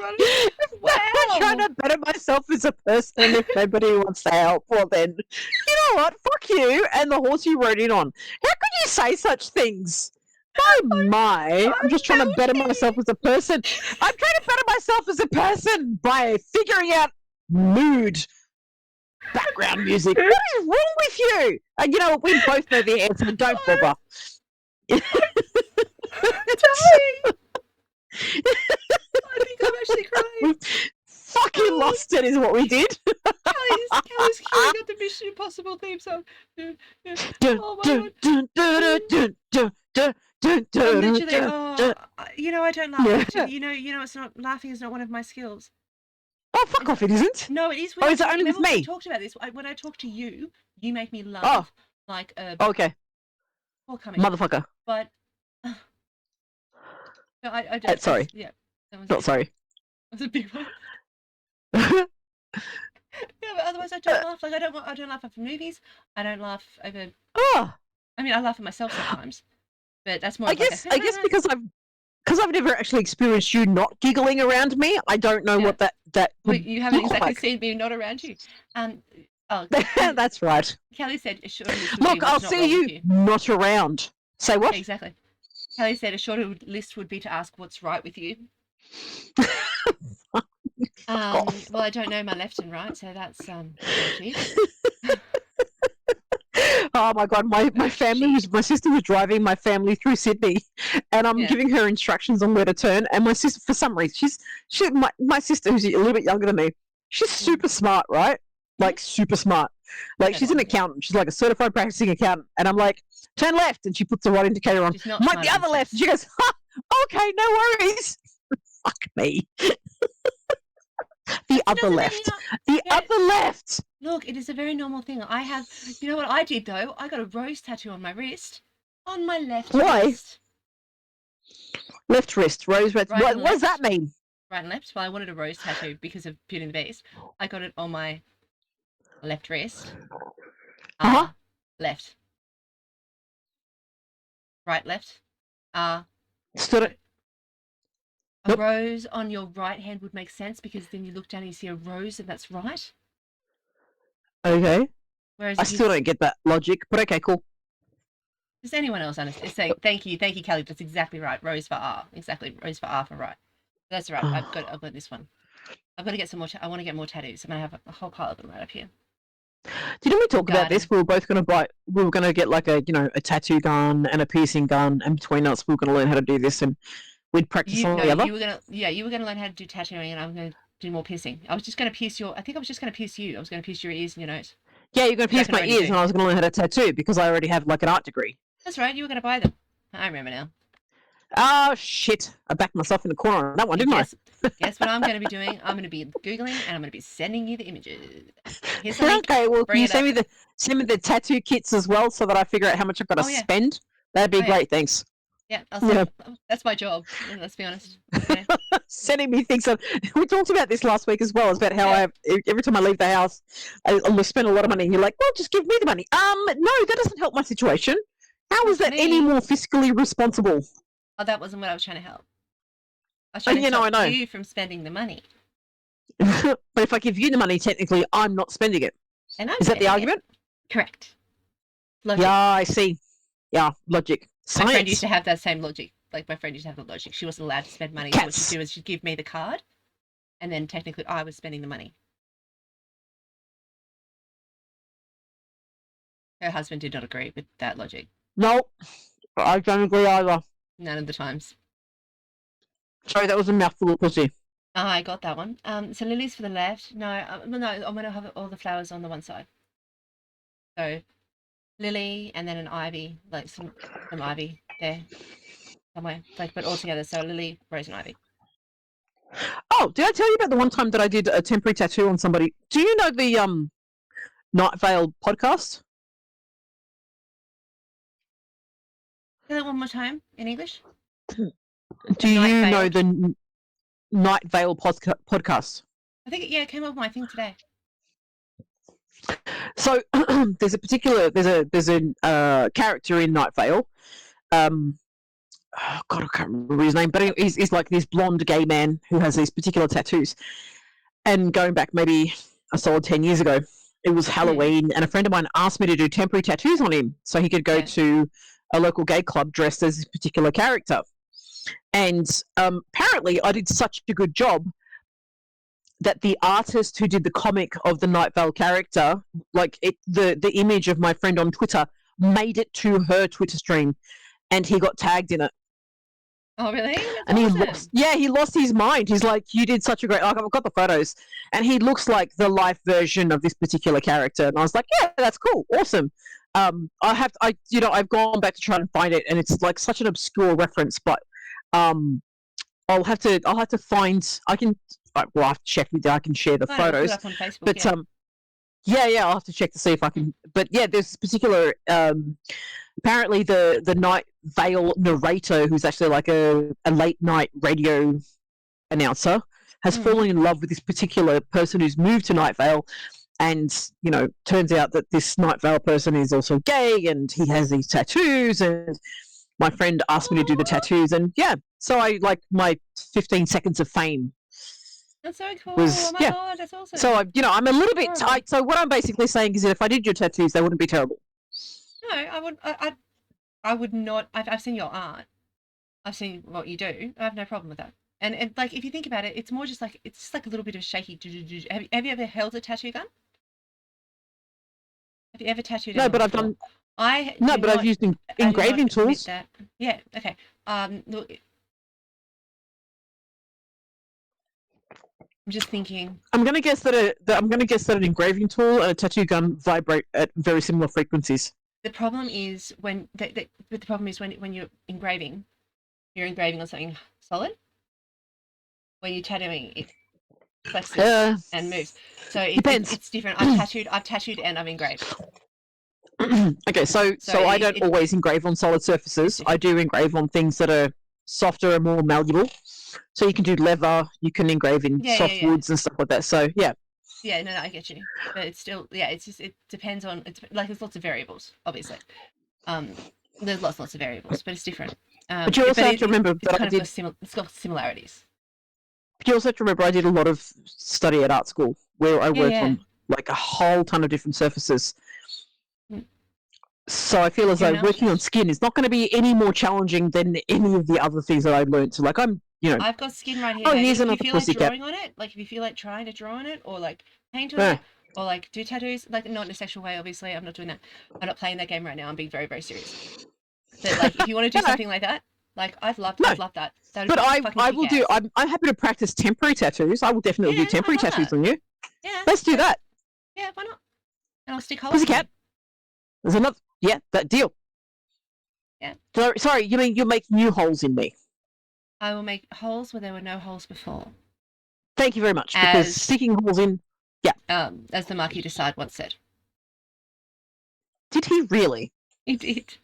Wow. I'm trying to better myself as a person. If nobody wants to help, well then, you know what? Fuck you and the horse you rode in on. How could you say such things? My, I'm just trying to better myself as a person. I'm trying to better myself as a person by figuring out mood, background music. What is wrong with you? And you know what? We both know the answer. Don't bother. Sorry. I think I'm actually crying. Fucking lost it is what we did. Kelly's queuing up the Mission Impossible theme song. Oh my god. I'm literally, you know, I don't laugh. Yeah. You know, it's not, laughing is not one of my skills. Oh, fuck off, it isn't? No, it is. Oh, is it only with me? We talked about this. When I talk to you, you make me laugh like a... Okay. Motherfucker. But... no, I don't... sorry. Yeah. Not sorry. That was a big one. Yeah, but otherwise I don't laugh. Like, I don't laugh at movies. I don't laugh over... Oh. I mean, I laugh at myself sometimes. But that's more. I guess because I've never actually experienced you not giggling around me. I don't know what that well, you haven't exactly like. seen me not around you. Oh, that's right. Kelly said a shorter list. Look, I'll see you not around. Say what? Exactly. Kelly said a shorter list would be to ask what's right with you. Well, I don't know my left and right, so that's Oh my god, my sister was driving my family through Sydney, and I'm giving her instructions on where to turn. And my sister, for some reason, my sister, who's a little bit younger than me, she's super smart, right? Like super smart. Like she's an accountant. She's like a certified practicing accountant. And I'm like, turn left, and she puts the right indicator on. I'm like, the other left. And she goes, okay, no worries. Fuck me. The other left. The other left. Look, it is a very normal thing. I have, you know what I did though? I got a rose tattoo on my wrist. On my left wrist. Left wrist, rose red. What does that mean? Right and left. Well, I wanted a rose tattoo because of Beauty and the Beast. I got it on my left wrist. Left. Right, left. Stood it. A rose on your right hand would make sense because then you look down and you see a rose and that's right. Okay. Whereas I still don't get that logic, but okay, cool. Does anyone else understand? Saying thank you, Kelly. That's exactly right. Rose for R. Exactly. Rose for R for right. That's right. I've got this one. I've got to get some more. I want to get more tattoos. I'm gonna have a whole pile of them right up here. Didn't we talk about this? We were both gonna buy. We were gonna get like a tattoo gun and a piercing gun, and between us, we were gonna learn how to do this, and we'd practice on the other. You were gonna learn how to do tattooing, and I'm gonna do more piercing. I was just gonna pierce your. I think I was just gonna pierce you. I was gonna pierce your ears and your nose. Yeah, you're gonna pierce my ears, and I was gonna learn how to tattoo because I already have like an art degree. That's right. You were gonna buy them. I remember now. Oh shit! I backed myself in the corner on that one, didn't I? Guess what I'm going to be doing? I'm going to be googling and I'm going to be sending you the images. Here's the link. Okay, well, can you send me the tattoo kits as well, so that I figure out how much I've got to spend? That'd be great. Thanks. Yeah, that's my job. Let's be honest. Yeah. Sending me things. We talked about this last week as well. About how every time I leave the house, I spend a lot of money. And you're like, well, just give me the money. No, that doesn't help my situation. How is that any more fiscally responsible? Oh, that wasn't what I was trying to help. I was trying to stop you from spending the money. But if I give you the money, technically, I'm not spending it. Is that the argument? Correct. Logic. Yeah, I see. Yeah, logic. Science. My friend used to have that same logic. Like, my friend used to have the logic. She wasn't allowed to spend money. So what she'd do is she'd give me the card, and then technically I was spending the money. Her husband did not agree with that logic. Nope. I don't agree either. None of the times. Sorry, that was a mouthful of pussy. I got that one. So lilies for the left. No, I'm going to have all the flowers on the one side. So lily and then an ivy, like some ivy there somewhere. Like, but all together. So lily, rose, and ivy. Oh, did I tell you about the one time that I did a temporary tattoo on somebody? Do you know the Night Vale podcast? Say that one more time in English. Do you know the Night Vale podcast? I think it came up on my thing today. So there's a character in Night Vale. Oh God, I can't remember his name, but he's like this blonde gay man who has these particular tattoos. And going back maybe a solid 10 years ago, it was Halloween, and a friend of mine asked me to do temporary tattoos on him so he could go to a local gay club dressed as this particular character. And apparently I did such a good job that the artist who did the comic of the Night Vale character, like the image of my friend on Twitter, made it to her Twitter stream, and he got tagged in it. Oh, really? That's and awesome. he lost his mind. He's like, you did such a great, like, I've got the photos, and he looks like the life version of this particular character. And I was like, yeah, that's cool. Awesome. I've gone back to try and find it, and it's like such an obscure reference, but I'll have to find, I can, well, I have to check with you. I can share the photos. Put up on Facebook, but I'll have to check to see if I can. But yeah, there's this particular. Apparently, the Night Vale narrator, who's actually like a late night radio announcer, has fallen in love with this particular person who's moved to Night Vale, and turns out that this Night Vale person is also gay, and he has these tattoos. And my friend asked me to do the tattoos, and so I like my 15 seconds of fame. That's so cool. Oh my God, that's awesome. So I'm a little bit tight. So what I'm basically saying is that if I did your tattoos, they wouldn't be terrible. No, I would not. I've seen your art. I've seen what you do. I have no problem with that. And like, if you think about it, it's more just like, it's just like a little bit of shaky. Have you ever held a tattoo gun? Have you ever tattooed? No, but I've done. But I've used engraving tools. Yeah. Okay. Look. I'm just thinking. I'm going to guess that an engraving tool and a tattoo gun vibrate at very similar frequencies. The problem is when you're engraving on something solid. When you're tattooing, it flexes and moves. So it's different. I've tattooed and I've engraved. Okay, so I don't always engrave on solid surfaces. I do engrave on things that are softer and more malleable. So you can do leather, you can engrave in soft woods and stuff like that. So yeah. Yeah, no, I get you. But it's still, it's just, it depends on, it's like, there's lots of variables, obviously. There's lots of variables, but it's different. But you also have to remember that it's got similarities. But you also have to remember I did a lot of study at art school where I worked on like a whole ton of different surfaces. So I feel as though working on skin is not going to be any more challenging than any of the other things that I learned. So like I've got skin right here. Oh, here's if another you feel like pussycat. drawing on it, like if you feel like trying to draw on it, or like paint on it, or like do tattoos, like not in a sexual way, obviously. I'm not doing that. I'm not playing that game right now. I'm being very, very serious. But like, if you want to do something like that, like I've loved that. But I will do. I'm happy to practice temporary tattoos. I will definitely do temporary tattoos on you. Yeah. Let's do that. Yeah, why not? And I'll stick holes. Pussycat. There's another. Yeah, that deal. Yeah. Sorry, you mean you'll make new holes in me? I will make holes where there were no holes before. Thank you very much. Because sticking holes in, as the Marquis de Sade once said. Did he really? He did.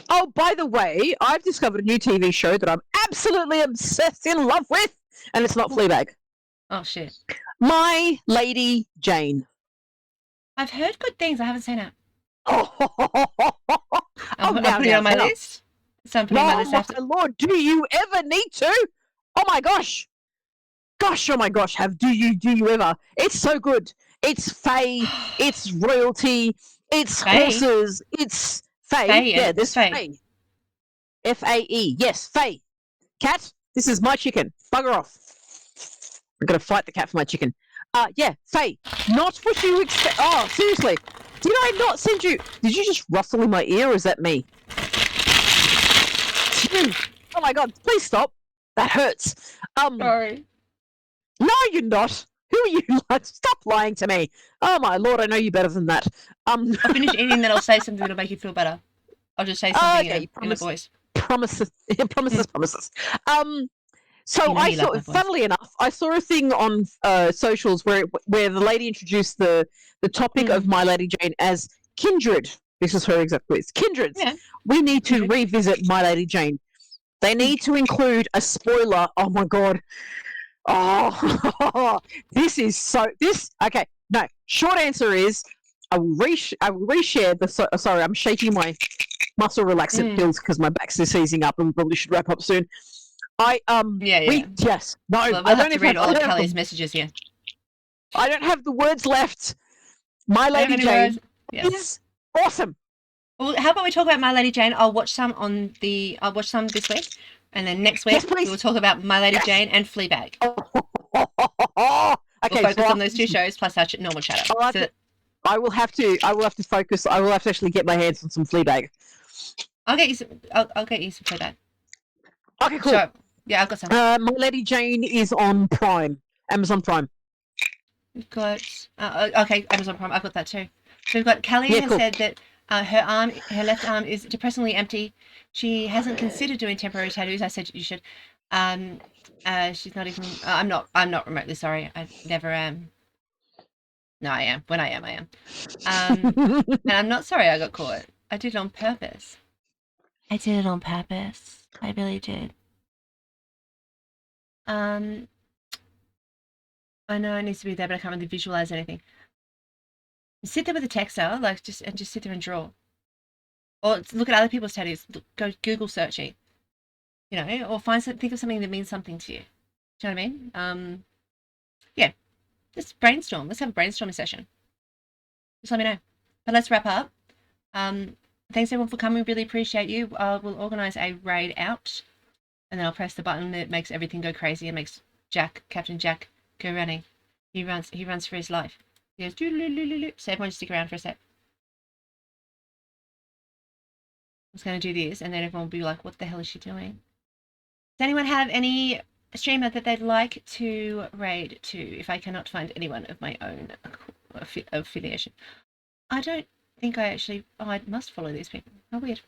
Oh, by the way, I've discovered a new TV show that I'm absolutely obsessed in love with, and it's not Fleabag. Oh shit. My Lady Jane. I've heard good things. I haven't seen it. I'm putting it on my list. So I'm putting my list after. My Lord, do you ever need to? Oh my gosh. Oh my gosh, do you ever? It's so good. It's fae, it's royalty, it's horses, it's fae. Yeah, there's fae. F-A-E. Yes, fae. Cat, this is my chicken. Bugger off. I'm going to fight the cat for my chicken. Fae. Not what you expect. Oh, seriously. Did I not send you? Did you just rustle in my ear, or is that me? Oh my God! Please stop. That hurts. Sorry. No, you're not. Who are you? Stop lying to me. Oh my Lord! I know you better than that. I'll finish eating, then I'll say something that'll make you feel better. I'll just say something in a voice. Promises. Promises. So I saw, funnily enough, I saw a thing on socials where the lady introduced the topic of My Lady Jane as kindred. This is her exact words. Kindreds. Yeah. We need to revisit My Lady Jane. They need to include a spoiler. Oh my god. Oh, this is so. Okay. No. Short answer is I will reshare the. Sorry, I'm shaking my muscle relaxant pills because my back's seizing up, and we probably should wrap up soon. Yes. No. Well, we'll have to read all of Kelly's messages here. I don't have the words left. My Lady Jane is awesome. Well, how about we talk about My Lady Jane? I'll watch some this week, and then next week we will talk about My Lady Jane and Fleabag. Okay, we'll focus on those two shows plus our normal chatter. I will have to focus. I will have to actually get my hands on some Fleabag. I'll get you some Fleabag. Okay, cool. Sure. Yeah, I've got some. My Lady Jane is on Prime, Amazon Prime. We've got Amazon Prime. I've got that too. So we've got Kelly has said that her left arm is depressingly empty. She hasn't considered doing temporary tattoos. I said you should. She's not even. I'm not remotely sorry. I never am. No, I am. When I am, I am. And I'm not sorry I got caught. I did it on purpose. I really did. I know it needs to be there, but I can't really visualize anything. Sit there with a texter, just sit there and draw. Or look at other people's tattoos. Go Google searching. Or think of something that means something to you. Do you know what I mean? Yeah. Just brainstorm. Let's have a brainstorming session. Just let me know. But let's wrap up. Thanks everyone for coming. Really appreciate you. We'll organize a raid out, and then I'll press the button that makes everything go crazy and makes Captain Jack, go running. He runs for his life. He goes doo-doo-doo-doo-doo. So everyone just stick around for a sec. I was going to do this, and then everyone will be like, what the hell is she doing? Does anyone have any streamer that they'd like to raid to if I cannot find anyone of my own affiliation? I don't think I actually... Oh, I must follow these people. How weird.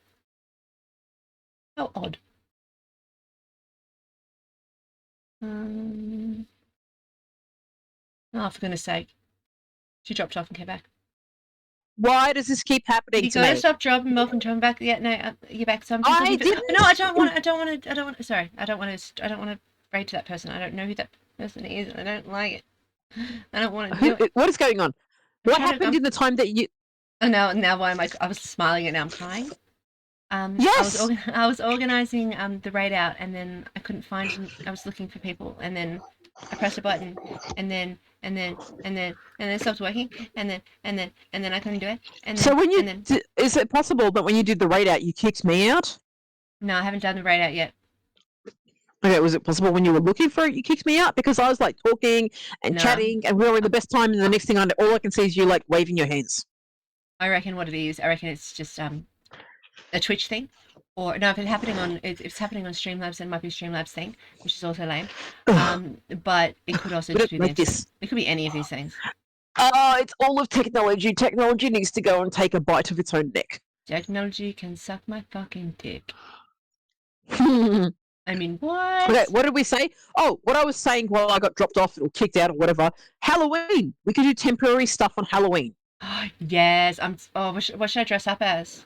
How odd. Oh, for goodness sake. She dropped off and came back. Why does this keep happening to me? You gotta stop dropping them off and come back. Yeah, no, you're back. So I didn't. No, I don't want to. Sorry, I don't want to raid to that person. I don't know who that person is. I don't like it. I don't want to do it. What is going on? What happened in the time that you? Oh, now why am I was smiling and now I'm crying. Yes. I was organizing the raid out, and then I couldn't find. I was looking for people, and then I pressed a button, and then it stopped working, and then I couldn't do it. And then, so when you is it possible that when you did the raid out, you kicked me out? No, I haven't done the raid out yet. Okay, was it possible when you were looking for it, you kicked me out because I was like talking and chatting, and we were having the best time, and the next thing all I can see is you like waving your hands. I reckon what it is. I reckon it's just a Twitch thing, or no, if it's happening on Streamlabs, then it might be Streamlabs thing, which is also lame. But it could also just be this. It could be any of these things. It's all of technology. Technology needs to go and take a bite of its own neck. Technology can suck my fucking dick. I mean, what? Okay, what did we say? Oh, what I was saying while I got dropped off or kicked out or whatever. Halloween. We could do temporary stuff on Halloween. Oh, yes. What should I dress up as?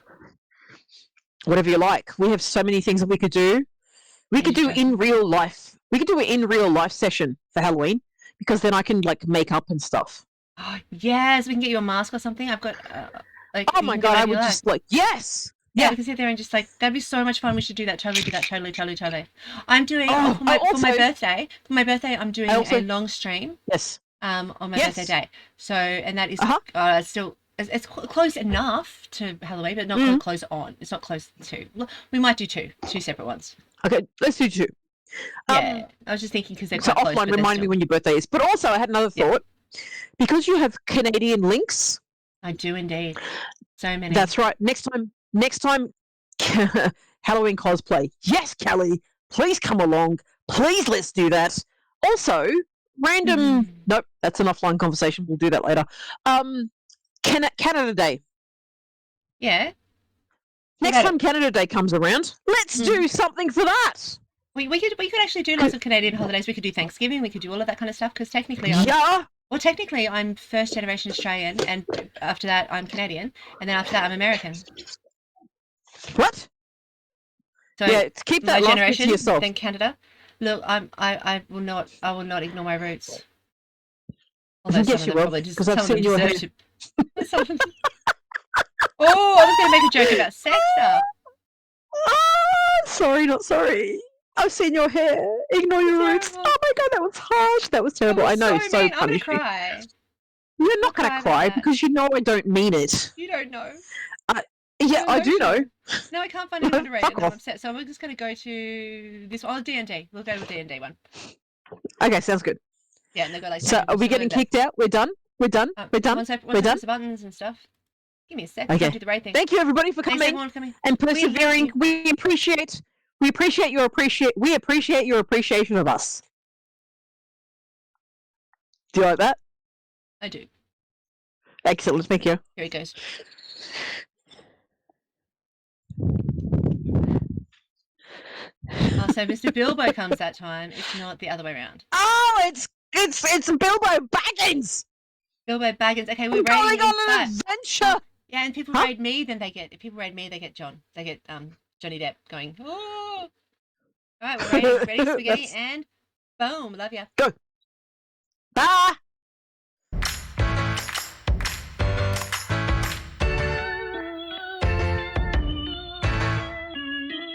Whatever you like. We have so many things that we could do. We could do in real life. We could do an in real life session for Halloween because then I can like make up and stuff. Oh, yes. We can get you a mask or something. I've got oh my god, I would just like yes. Yeah, we can sit there and just like that'd be so much fun. We should do that. Totally do that. Totally. I'm doing for my birthday. For my birthday, I'm doing a long stream. Yes. On my birthday day. So and that is still it's close enough to Halloween, but not close on. It's not close to. We might do two separate ones. Okay, let's do two. Yeah, I was just thinking because they're quite close. So offline, remind me when your birthday is. But also, I had another thought. Because you have Canadian links. I do indeed. So many. That's right. Next time, Halloween cosplay. Yes, Kelly, please come along. Please, let's do that. Also, random. Nope, that's an offline conversation. We'll do that later. Canada Day. Yeah. Next time Canada Day comes around, let's do something for that. We could actually do lots of Canadian holidays. We could do Thanksgiving. We could do all of that kind of stuff because technically, technically I'm first generation Australian, and after that I'm Canadian, and then after that I'm American. What? So yeah, keep that my last generation, bit to yourself. then Canada. Look, I will not ignore my roots. Although yes, some you of them will, probably just because I've seen your hair. Oh, I was going to make a joke about sex stuff. Sorry, not sorry. I've seen your hair. Ignore your roots. Oh my god, that was harsh. That was terrible. I know, so mean. I'm going to punishing. cry. You're not going to cry because you know I don't mean it. You don't know. Yeah, I do know. No, I can't find anyone to rate it, and I'm upset. So we're just going to go to this one. Oh, D&D. We'll go with D&D one. Okay, sounds good. Yeah, and they go like. So are we getting kicked out? We're done? We're done? We're done? Once I done? press the buttons and stuff. Give me a sec. Okay. Do the right thing. Thank you everybody for coming and persevering. We appreciate your appreciation of us. Do you like that? I do. Excellent, thank you. Here it goes. Oh, so Mr. Bilbo comes that time. It's not the other way around. Oh, it's Bilbo Baggins. Bilbo Baggins. Okay, we're going on an adventure. Yeah, and people raid me, then they get. If people raid me, they get John. They get Johnny Depp going. Oh. All right, we're ready. Ready, spaghetti, and boom. Love ya. Go. Bye.